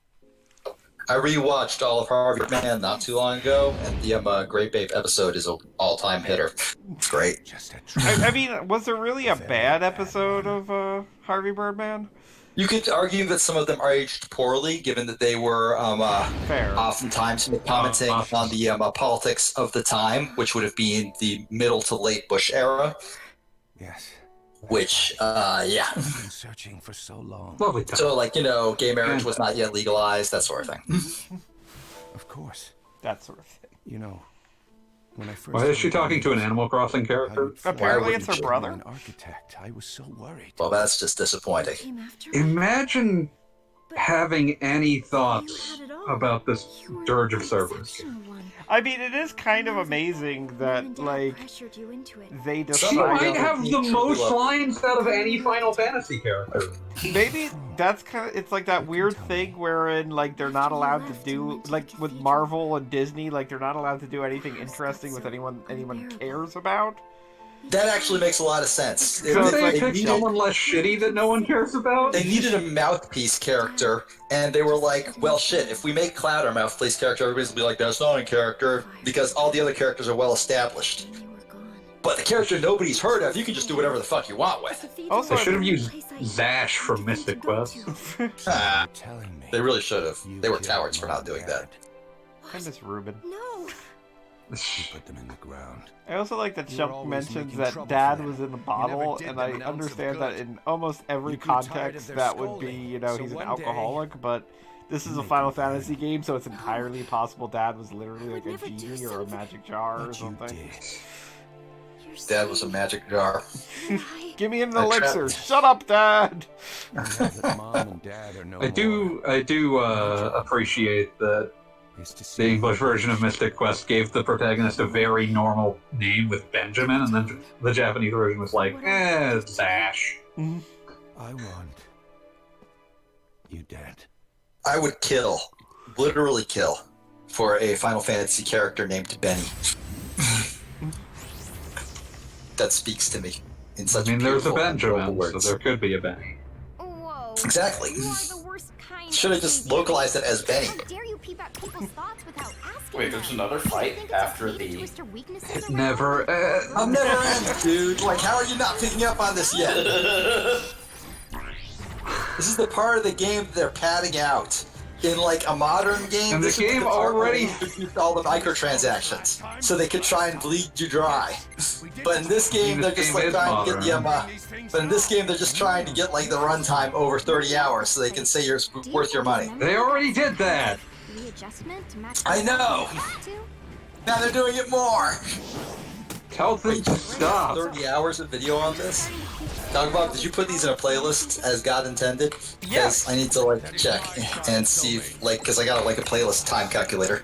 I rewatched all of Harvey Man not too long ago, and the Great Babe episode is an all-time hitter. It's great. I mean, was there really a bad episode of Harvey Birdman? You could argue that some of them are aged poorly, given that they were Fair. oftentimes commenting on the politics of the time, which would have been the middle to late Bush era. Yes. Which, yeah. I've been searching for so long. Lovely time. So, like, gay marriage was not yet legalized, that sort of thing. Of course. That sort of thing. When I first Why is she talking to an Animal Crossing character? Apparently it's her brother. An architect. I was so worried. Well, that's just disappointing. Imagine having any thoughts about this dirge of servers. I mean, it is kind of amazing that, like, they She decided... might have the most lines out of any Final Fantasy character. Maybe that's kind of... It's like that weird thing wherein, like, they're not allowed to do... Like, with Marvel and Disney, like, they're not allowed to do anything interesting with anyone cares about. That actually makes a lot of sense. Couldn't they pick someone less shitty that no one cares about? They needed a mouthpiece character, and they were like, well, shit, if we make Cloud our mouthpiece character, everybody's gonna be like, that's not a character, because all the other characters are well established. But the character nobody's heard of, you can just do whatever the fuck you want with. Also, they should have used Zash from Mystic Quest. They really should have. They were cowards for not doing that. I miss Ruben. No. You put them in the ground. I also like that Chump mentions that Dad was in the bottle, and I understand that in almost every context that would be, you know, he's an alcoholic, but this is a Final Fantasy game, so it's entirely possible Dad was literally like a genie or a magic jar or something. Dad was a magic jar. Give me an elixir. Shut up, Dad. I do appreciate that the English version of Mystic Quest gave the protagonist a very normal name with Benjamin, and then the Japanese version was like, Zash. I want you dead. I would kill, literally kill, for a Final Fantasy character named Benny. That speaks to me in such a there's a beautiful, Benjamin, words. so there could be a Benny. Whoa. Exactly. You are the worst kind. Should have just localized it as Benny. How dare you peep at people's thoughts without asking Wait, there's another fight after the... It never I'm never end, dude. Like, how are you not picking up on this yet? This is the part of the game that they're padding out. In like a modern game, and this the game part where already they introduced all the microtransactions, so they could try and bleed you dry. But in this game, they're just like trying to get the But in this game, they're just trying to get like the runtime over 30 hours, so they can say you're worth your money. They already did that. I know. Now they're doing it more. Tell them to stop. 30 hours of video on this. Goggle Bob, did you put these in a playlist as God intended? Yes. I need to like check and see, like, because I got like a playlist time calculator.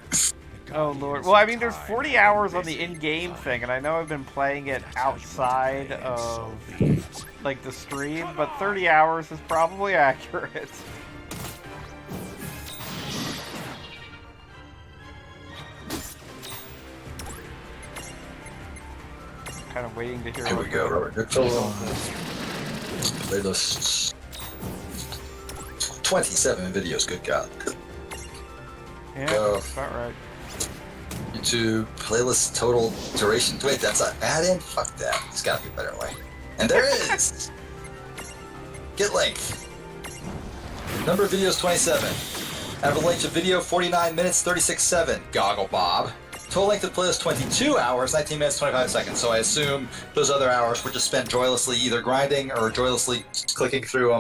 Oh lord. Well, I mean, there's 40 hours on the in-game thing, and I know I've been playing it outside of like the stream, but 30 hours is probably accurate. Kind of waiting to hear. Here we go, Robert. Playlists. 27 videos, good God. Yeah, Go. that's about right. YouTube playlist total duration. Wait, that's an add-in? Fuck that. There's gotta be a better way. And there is! Get length. Number of videos 27. Average length of video 49 minutes 36.7. Goggle Bob. Total length of playlist 22 hours, 19 minutes, 25 seconds. So I assume those other hours were just spent joylessly either grinding or joylessly clicking through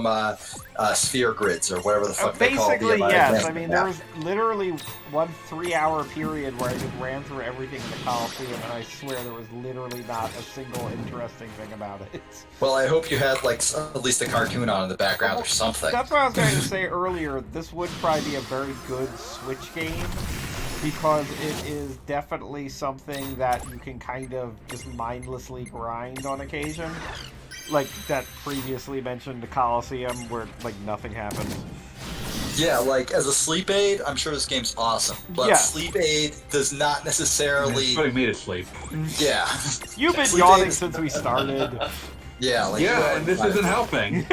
sphere grids or whatever the fuck they call it. Basically, yes. I mean, there was literally one 3-hour period where I just ran through everything in the Coliseum, and I swear there was literally not a single interesting thing about it. Well, I hope you had like at least a cartoon on in the background or something. That's what I was going to say earlier. This would probably be a very good Switch game, because it is definitely something that you can kind of just mindlessly grind on occasion. Like that previously mentioned Coliseum, where like nothing happens. Yeah, like as a sleep aid, I'm sure this game's awesome. But sleep aid does not necessarily... It's putting me to sleep. Yeah. You've been Sleep yawning aid... since we started. Yeah, like... Yeah, and this isn't helping.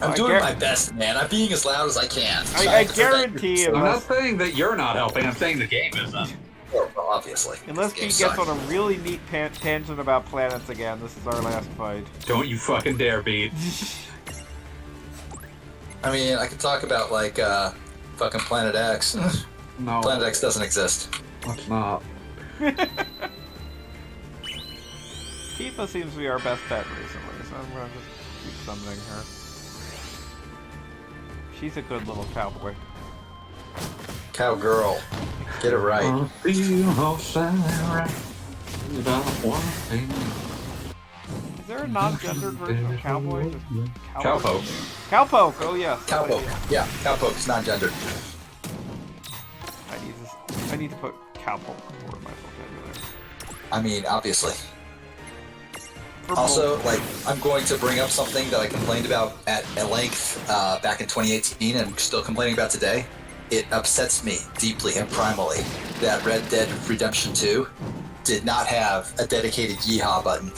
I'm doing my best, man. I'm being as loud as I can. I guarantee I'm not saying that you're not helping, I'm saying the game isn't. Well, obviously. Unless Pete gets on a really neat tangent about planets again, this is our last fight. Don't you fucking dare, Pete. I mean, I could talk about, like, fucking Planet X. No. Planet X doesn't exist. Let's not. Tifa seems to be our best bet recently, so I'm gonna just keep summoning her. She's a good little cowboy. Cowgirl. Get it right. Is there a non-gendered version of cowboy? Cowpoke. Cowpoke, oh yes. Cowpoke. Yeah, Cowpoke is non-gendered. I need to put cowpoke before my vocabulary. I mean, obviously. Also, like, I'm going to bring up something that I complained about at length back in 2018 and I'm still complaining about today. It upsets me deeply and primally that Red Dead Redemption 2 did not have a dedicated yeehaw button.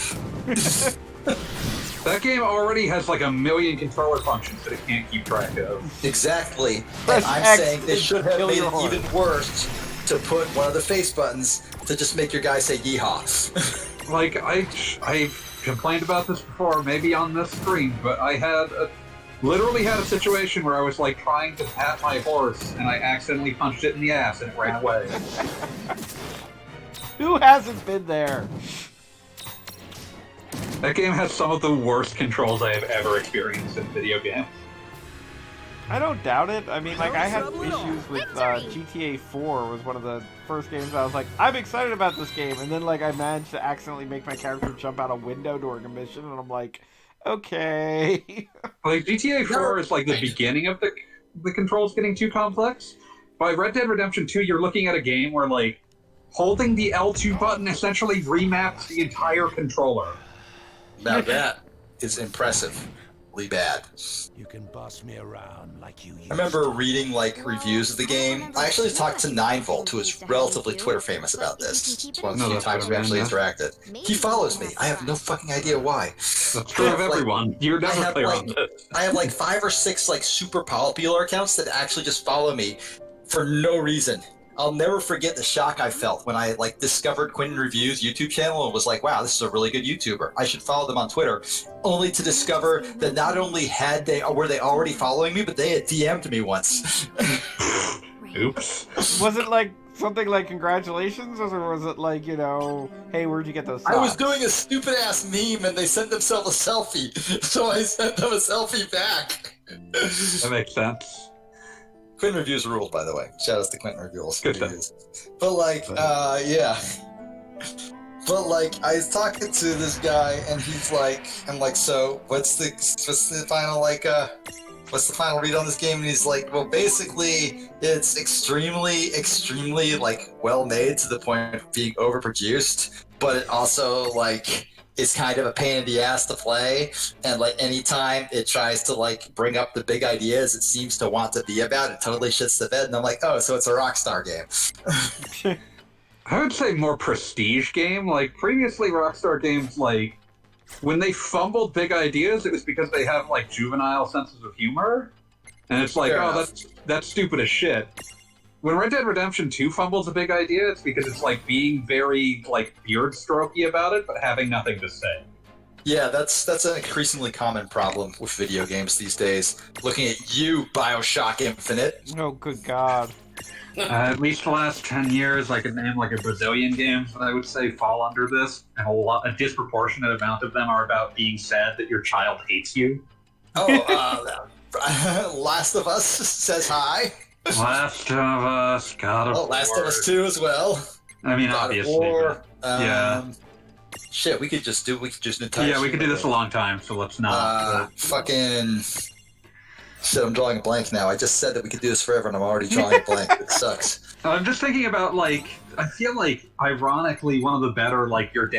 That game already has like a million controller functions that it can't keep track of. Exactly. Press And I'm X saying they to should have kill made your it horse. even worse to put one of the face buttons to just make your guy say yeehaw. Like, I've complained about this before, maybe on this stream, but I literally had a situation where I was like trying to pat my horse and I accidentally punched it in the ass and it ran away. Who hasn't been there? That game has some of the worst controls I have ever experienced in a video game. I don't doubt it. I mean, like, I had issues with GTA 4 was one of the first games I was like, I'm excited about this game, and then, like, I managed to accidentally make my character jump out a window during a mission, and I'm like, okay. Like, GTA 4 is like the beginning of the controls getting too complex. By Red Dead Redemption 2, you're looking at a game where, like, holding the L2 button essentially remaps the entire controller. Now that is impressively bad. You can boss me around like you used I remember to. reading like reviews of the game. I actually talked to 9volt, who is relatively Twitter famous about this. It's one of the few times we actually interacted. He follows me. I have no fucking idea why. That's true of everyone. You're never clear on this. I have like 5 or 6 like super popular accounts that actually just follow me for no reason. I'll never forget the shock I felt when I like discovered Quentin Review's YouTube channel and was like, wow, this is a really good YouTuber. I should follow them on Twitter. Only to discover that not only were they already following me, but they had DM'd me once. Oops. Was it like something like congratulations, or was it like, you know, hey, where'd you get those socks? I was doing a stupid ass meme and they sent themselves a selfie, so I sent them a selfie back. That makes sense. Quentin Reviews ruled, by the way. Shout outs to Quentin Reviews. Good stuff. But like, yeah. But like, I was talking to this guy, and he's like, I'm like, so what's the final what's the final read on this game? And he's like, well, basically, it's extremely like well made to the point of being overproduced, but it also like is kind of a pain in the ass to play, and like anytime it tries to like bring up the big ideas it seems to want to be about, it totally shits the bed. And I'm like, oh, so it's a Rockstar game. I would say more prestige game. Like, previously Rockstar games, like, when they fumbled big ideas, it was because they have, like, juvenile senses of humor. And it's like, oh, that's stupid as shit. When Red Dead Redemption 2 fumbles a big idea, it's because it's, like, being very, like, beard strokey about it, but having nothing to say. Yeah, that's an increasingly common problem with video games these days. Looking at you, BioShock Infinite. Oh, good God. At least the last 10 years, I could name like a Brazilian games that I would say fall under this, and a disproportionate amount of them are about being sad that your child hates you. Oh, Last of Us says hi. Last of Us, God of War. Last of Us 2 as well. I mean, God obviously. of War. Yeah. Shit, we could just entire. Yeah, we could do this a long time, so let's not. Fucking. Shit, I'm drawing a blank now. I just said that we could do this forever, and I'm already drawing a blank. It sucks. I'm just thinking about, like, I feel like, ironically, one of the better, like, you're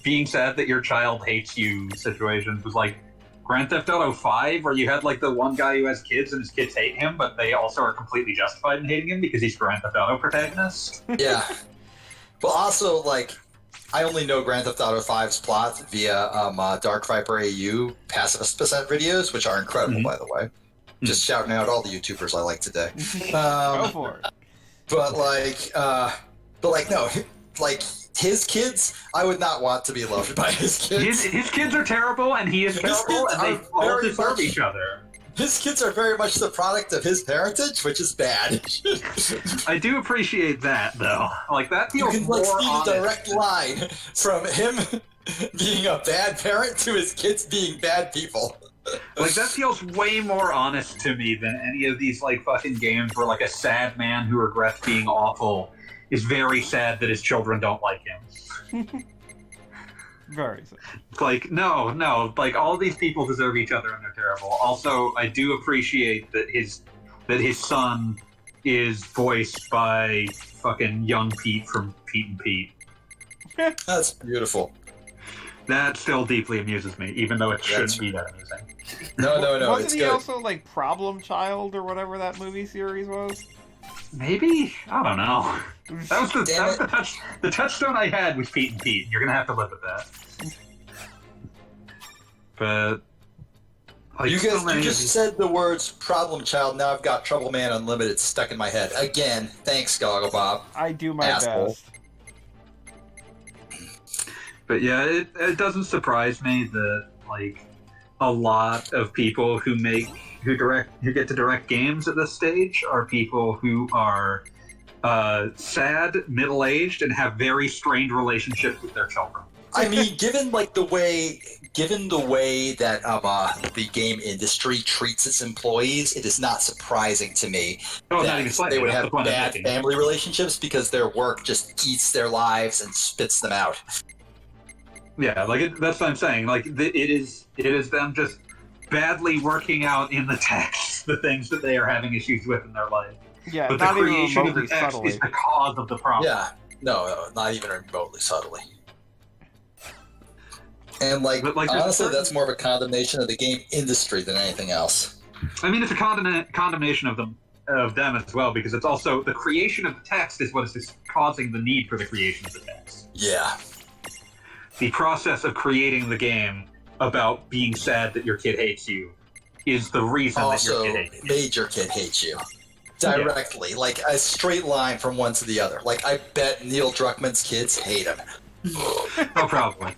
being sad that your child hates you situations was, like, Grand Theft Auto 5, where you had, like, the one guy who has kids and his kids hate him, but they also are completely justified in hating him because he's Grand Theft Auto protagonist. Yeah. Well, also, like, I only know Grand Theft Auto 5's plot via Dark Viper AU Pacifist Percent videos, which are incredible, by the way. Just shouting out all the YouTubers I like today. Go for it. But no, like his kids, I would not want to be loved by his kids. His kids are terrible, and he is terrible, and they all deserve each other. His kids are very much the product of his parentage, which is bad. I do appreciate that, though. Like, that feels you can more see honest. the direct line from him being a bad parent to his kids being bad people. Like, that feels way more honest to me than any of these, like, fucking games where, like, a sad man who regrets being awful is very sad that his children don't like him. Very sad. Like, no, like, all these people deserve each other and they're terrible. Also, I do appreciate that his son is voiced by fucking young Pete from Pete and Pete. That's beautiful. That still deeply amuses me, even though it shouldn't be that amusing. No, Wasn't it's he good. also like Problem Child or whatever that movie series was? Maybe? I don't know. That was the touchstone I had was Pete and Pete. You're gonna have to live with that. But like, you just said the words "problem child." Now I've got Trouble Man Unlimited stuck in my head again. Thanks, Goggle Bob. I do my best. But yeah, it doesn't surprise me that like a lot of people who get to direct games at this stage are people who are sad, middle-aged, and have very strained relationships with their children. I mean, given the way that the game industry treats its employees, it is not surprising to me that they would have bad family relationships because their work just eats their lives and spits them out. Yeah, that's what I'm saying. Like, it is them just badly working out in the text the things that they are having issues with in their life. Yeah, but not the creation of the even text subtly. is the cause of the problem. Yeah, no, not even remotely subtly. And honestly, that's more of a condemnation of the game industry than anything else. I mean, it's a condemnation of them as well, because it's also the creation of the text is what is causing the need for the creation of the text. Yeah. The process of creating the game about being sad that your kid hates you is the reason that your kid hates you. Made your kid hate you. Directly. Like a straight line from one to the other. Like, I bet Neil Druckmann's kids hate him. Oh, probably.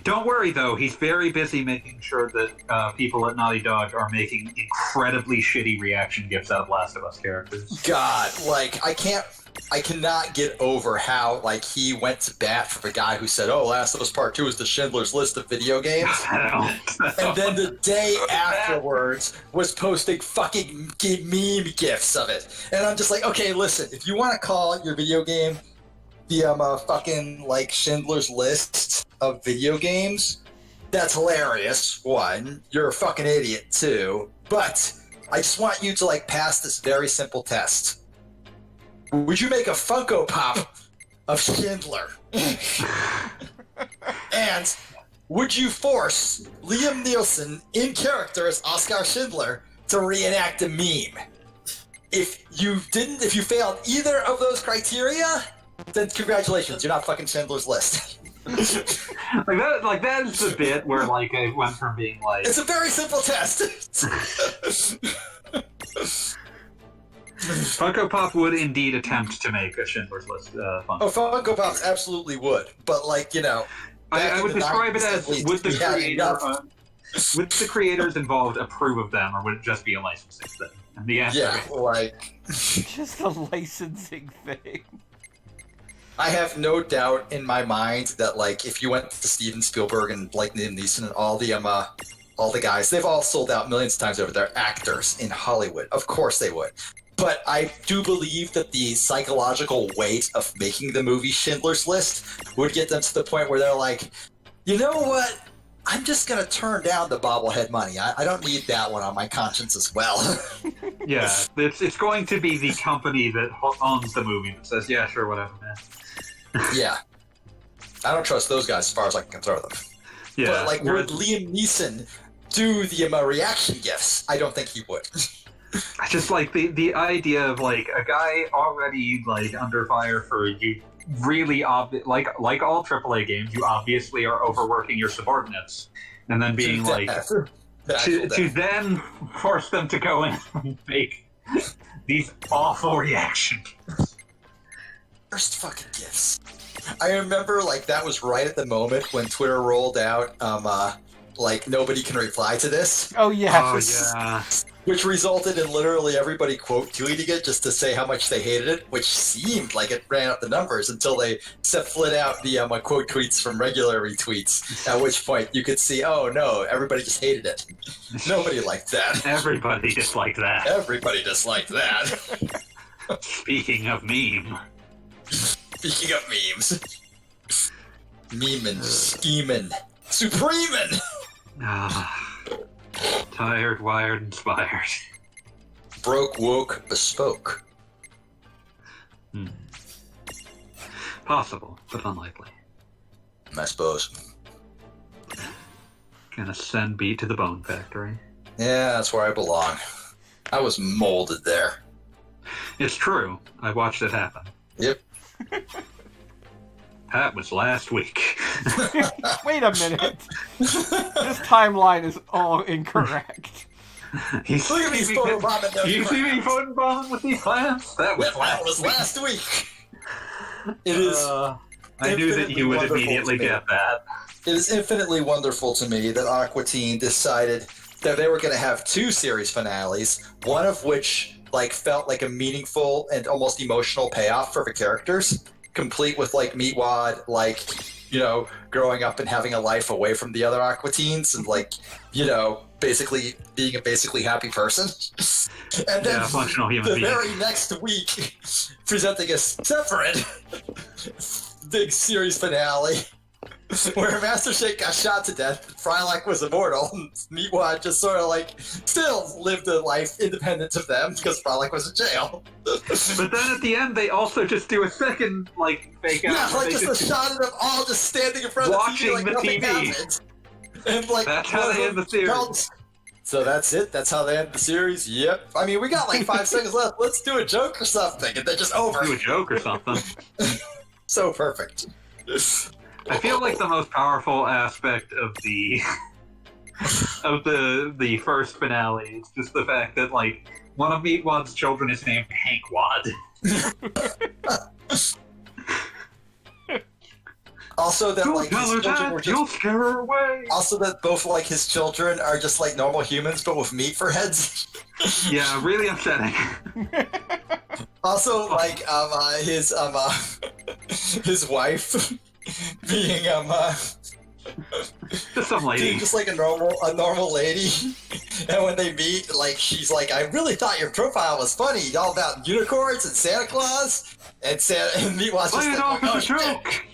Don't worry, though. He's very busy making sure that people at Naughty Dog are making incredibly shitty reaction gifs out of Last of Us characters. God, I cannot get over how, he went to bat for the guy who said, "Oh, Last of Us Part 2 is the Schindler's List of video games." And then the day afterwards was posting fucking meme gifs of it. And I'm just like, okay, listen, if you want to call your video game the fucking, Schindler's List of video games, that's hilarious, one. You're a fucking idiot, two. But I just want you to, pass this very simple test. Would you make a Funko Pop of Schindler? And would you force Liam Neeson in character as Oskar Schindler to reenact a meme? If you failed either of those criteria, then congratulations, you're not fucking Schindler's List. that is the bit where I went from being it's a very simple test. Funko Pop would indeed attempt to make a Schindler's List Funko Pop. Oh, Funko Pops absolutely would, but I would describe it as would the creators involved approve of them, or would it just be a licensing thing? And the answer is just a licensing thing. I have no doubt in my mind that if you went to Steven Spielberg and Liam Neeson and all the guys, they've all sold out millions of times over. They're actors in Hollywood. Of course they would. But I do believe that the psychological weight of making the movie Schindler's List would get them to the point where they're like, you know what? I'm just going to turn down the bobblehead money. I don't need that one on my conscience as well. Yeah, it's going to be the company that owns the movie that says, yeah, sure, whatever, man. Yeah. I don't trust those guys as far as I can throw them. Yeah. But would Liam Neeson do the reaction gifts? I don't think he would. I just the idea of a guy already under fire for you really obvious like all AAA games, you obviously are overworking your subordinates, and then being to then force them to go in and make these awful reaction gifts. Worst fucking gifts. I remember that was right at the moment when Twitter rolled out nobody can reply to this. Oh yeah. Oh yeah. Which resulted in literally everybody quote tweeting it just to say how much they hated it, which seemed like it ran up the numbers until they flit out the quote tweets from regular retweets, at which point you could see, oh no, everybody just hated it. Nobody liked that. Everybody disliked that. Everybody disliked that. Speaking of meme. Speaking of memes. Memein', schemin', supremin'! Tired, wired, inspired. Broke, woke, bespoke. Possible, but unlikely. I suppose. Gonna send beat to the Bone Factory. Yeah, that's where I belong. I was molded there. It's true. I watched it happen. Yep. That was last week. Wait a minute. This timeline is all incorrect. You Look at me photobombing those You see me clowns. photobombing with these clowns? That was That was last week. It is. I knew that you would wonderful immediately to me. get that. It is infinitely wonderful to me that Aqua Teen decided that they were going to have 2 series finales, one of which felt like a meaningful and almost emotional payoff for the characters, complete with Meatwad, growing up and having a life away from the other Aqua Teens and basically being a basically happy person. And then functional human the being. very next week, presenting a separate big series finale where Master Shake got shot to death, Frylock was immortal, and Meatwad just sort of still lived a life independent of them because Frylock was in jail. But then at the end, they also just do a second fake out. Yeah, where they just a just shot of them all just standing in front watching of the TV the nothing TV. happened. And That's how they end the series. So that's it? That's how they end the series? Yep. I mean, we got 5 seconds left. Let's do a joke or something, and then just over. Do a joke or something. So perfect. I feel like the most powerful aspect of the first finale is just the fact that one of Meatwad's children is named Hank Wad. Also that Don't his tell her children that, were you'll just scare her away. also that both his children are just normal humans but with meat for heads. Yeah, really upsetting. Also his wife being Just some lady. being just a normal lady, and when they meet, she's I really thought your profile was funny, all about unicorns and Santa Claus, and Meatwad's Play just it off oh, as a shit. joke.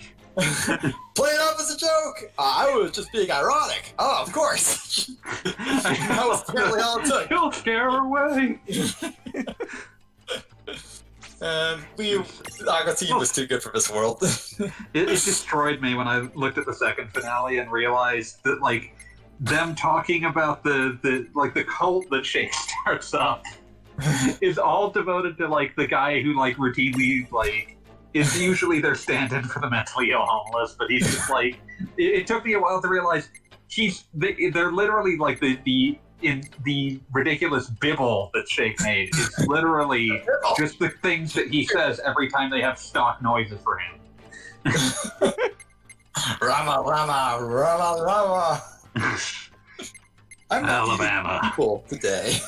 Play it off as a joke. I was just being ironic. Oh, of course. That was apparently all it took. You'll scare her away. And Aqua Teen was too good for this world. It destroyed me when I looked at the second finale and realized that them talking about the cult that Shake starts up is all devoted to the guy who routinely is usually their stand-in for the mentally ill homeless, but he's just it took me a while to realize they're literally the ridiculous bibble that Shake made is literally just the things that he says every time they have stock noises for him. Rama, Rama, Rama, Rama. I'm not Alabama. people today.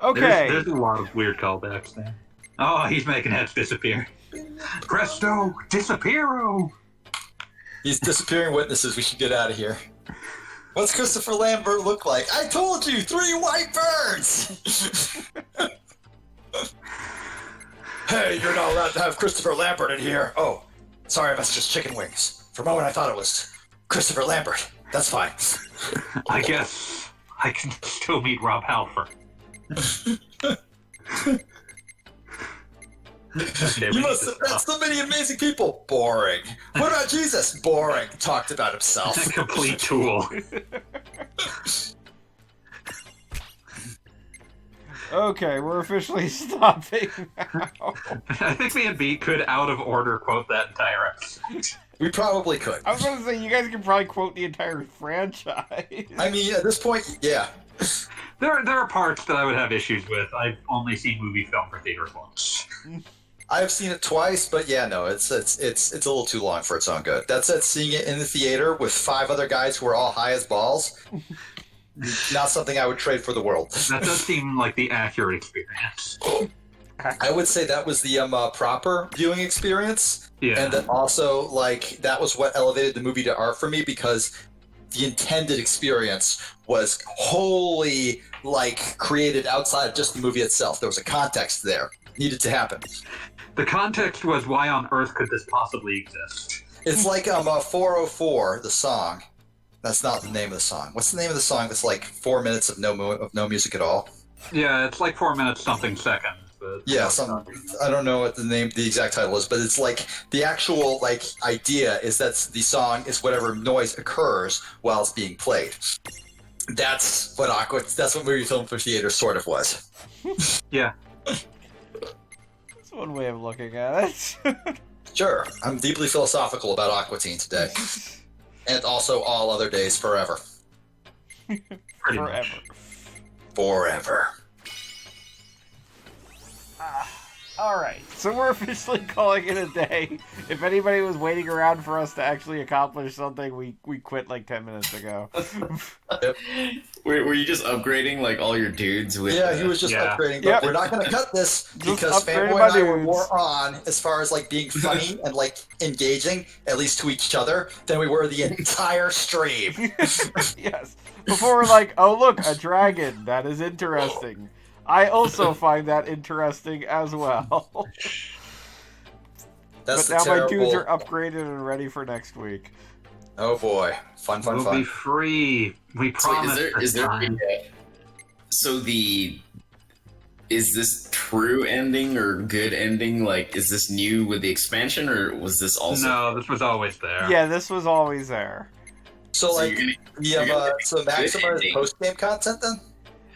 Okay. There's a lot of weird callbacks there. Oh, he's making heads disappear. Presto, disappearo! These disappearing witnesses, we should get out of here. What's Christopher Lambert look like? I told you, 3 white birds! Hey, you're not allowed to have Christopher Lambert in here. Oh, sorry, that's just chicken wings. For a moment I thought it was Christopher Lambert. That's fine. I guess I can still meet Rob Halford. You must have met so many amazing people. Boring. What about Jesus? Boring. Talked about himself. A complete tool. Okay, we're officially stopping now. I think me and B could out of order quote that entire episode. We probably could. I was going to say, you guys can probably quote the entire franchise. I mean, at this point, yeah. There are parts that I would have issues with. I've only seen movie film for theater once. I've seen it twice, but yeah, no, it's a little too long for its own good. That said, seeing it in the theater with 5 other guys who are all high as balls, not something I would trade for the world. That does seem like the accurate experience. I would say that was the proper viewing experience, Yeah. and that also that was what elevated the movie to art for me, because the intended experience was wholly created outside of just the movie itself. There was a context there, needed to happen. The context was, why on earth could this possibly exist? It's like 404, the song. That's not the name of the song. What's the name of the song that's 4 minutes of no music at all? Yeah, it's 4 minutes something seconds. But Yeah, I don't know what the exact title is, but it's the actual idea is that the song is whatever noise occurs while it's being played. That's what movie film for theater sort of was. Yeah. That's one way of looking at it. Sure, I'm deeply philosophical about Aqua Teen today. And also all other days forever. Forever. Forever. Alright, so we're officially calling it a day. If anybody was waiting around for us to actually accomplish something, we quit like 10 minutes ago. Yep. Were you just upgrading like all your dudes with? Yeah, he was just upgrading. But Yep. we're not going to cut this Just because upgraded Fanboy my and I were dudes. more on as far as like being funny and like engaging, at least to each other, than we were the entire stream. Yes. Before we're like, oh look, a dragon. That is interesting. I also find that interesting as well. That's But now the my dudes are terrible. upgraded and ready for next week. Oh boy, fun. We'll be free. We So promise. is there this time. is this true ending or good ending? Like, is this new with the expansion, or was this also? No, this was always there. Yeah, this was always there. So like, you're gonna so Maxima is ending. post-game content then?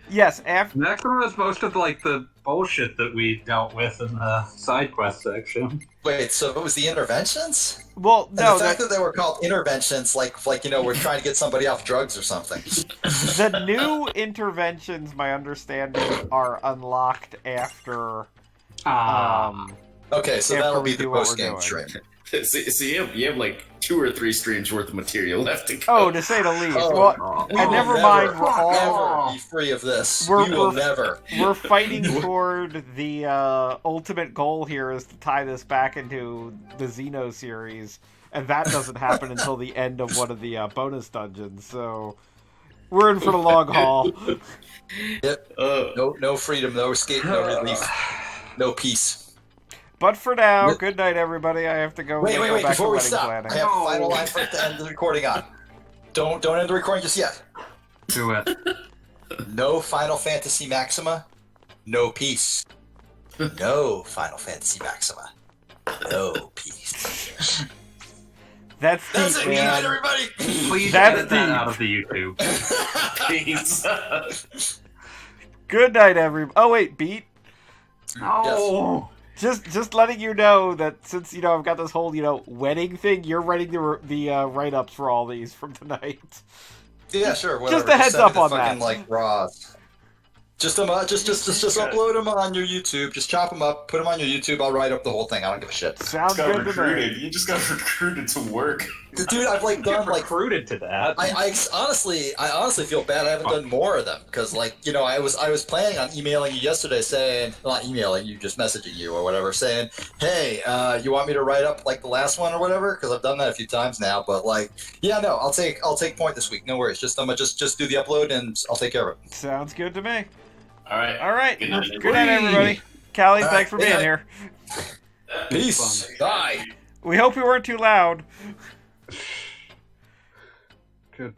Yes, after Maxima is most of like the bullshit that we dealt with in the side quest section. Wait, so it was the interventions? well, And no, the fact that they were called interventions, like we're trying to get somebody off drugs or something. the new interventions, my understanding, are unlocked after. Okay, so After that'll we be the do what we're post-game doing. stream. So you have like 2 or 3 streams worth of material left to go. Oh, to say the least. Oh, Well, we and will never mind, we're all never be free of this. We're- we will we're- never. we're fighting toward the ultimate goal here is to tie this back into the Xeno series, and that doesn't happen until the end of one of the bonus dungeons. So we're in for the long haul. Yep. No freedom, no escape, no relief, no peace. But for now, good night, everybody. I have to go. Wait, back before to we wedding stop, planning. I have a final line for it to end the recording on. Don't end the recording just yet. Do it. No Final Fantasy Maxima, no peace. No Final Fantasy Maxima, no peace. That's That's deep, it. Good night, man. everybody. Please That's edit that deep. out of the YouTube. Please. Good night, everybody. Oh wait, beat. No. Just letting you know that since I've got this whole wedding thing, you're writing the write-ups for all these from tonight. Yeah, sure. Whatever. Just a heads send up me the on fucking, that. Like raws. Just upload them on your YouTube. Just chop them up, put them on your YouTube. I'll write up the whole thing. I don't give a shit. Sounds got good to recruited. me. You just got recruited to work. Dude, I've done recruited to that. I honestly feel bad I haven't done more of them because I was planning on emailing you yesterday saying, not emailing you, just messaging you or whatever, saying, hey, you want me to write up the last one or whatever, because I've done that a few times now. But yeah, no, I'll take point this week. No worries. I'm gonna just do the upload and I'll take care of it. Sounds good to me. All right. All right. Good night, Good night, everybody. Callie, All thanks for right, being good here. Peace. Bye. We hope we weren't too loud. Goodbye.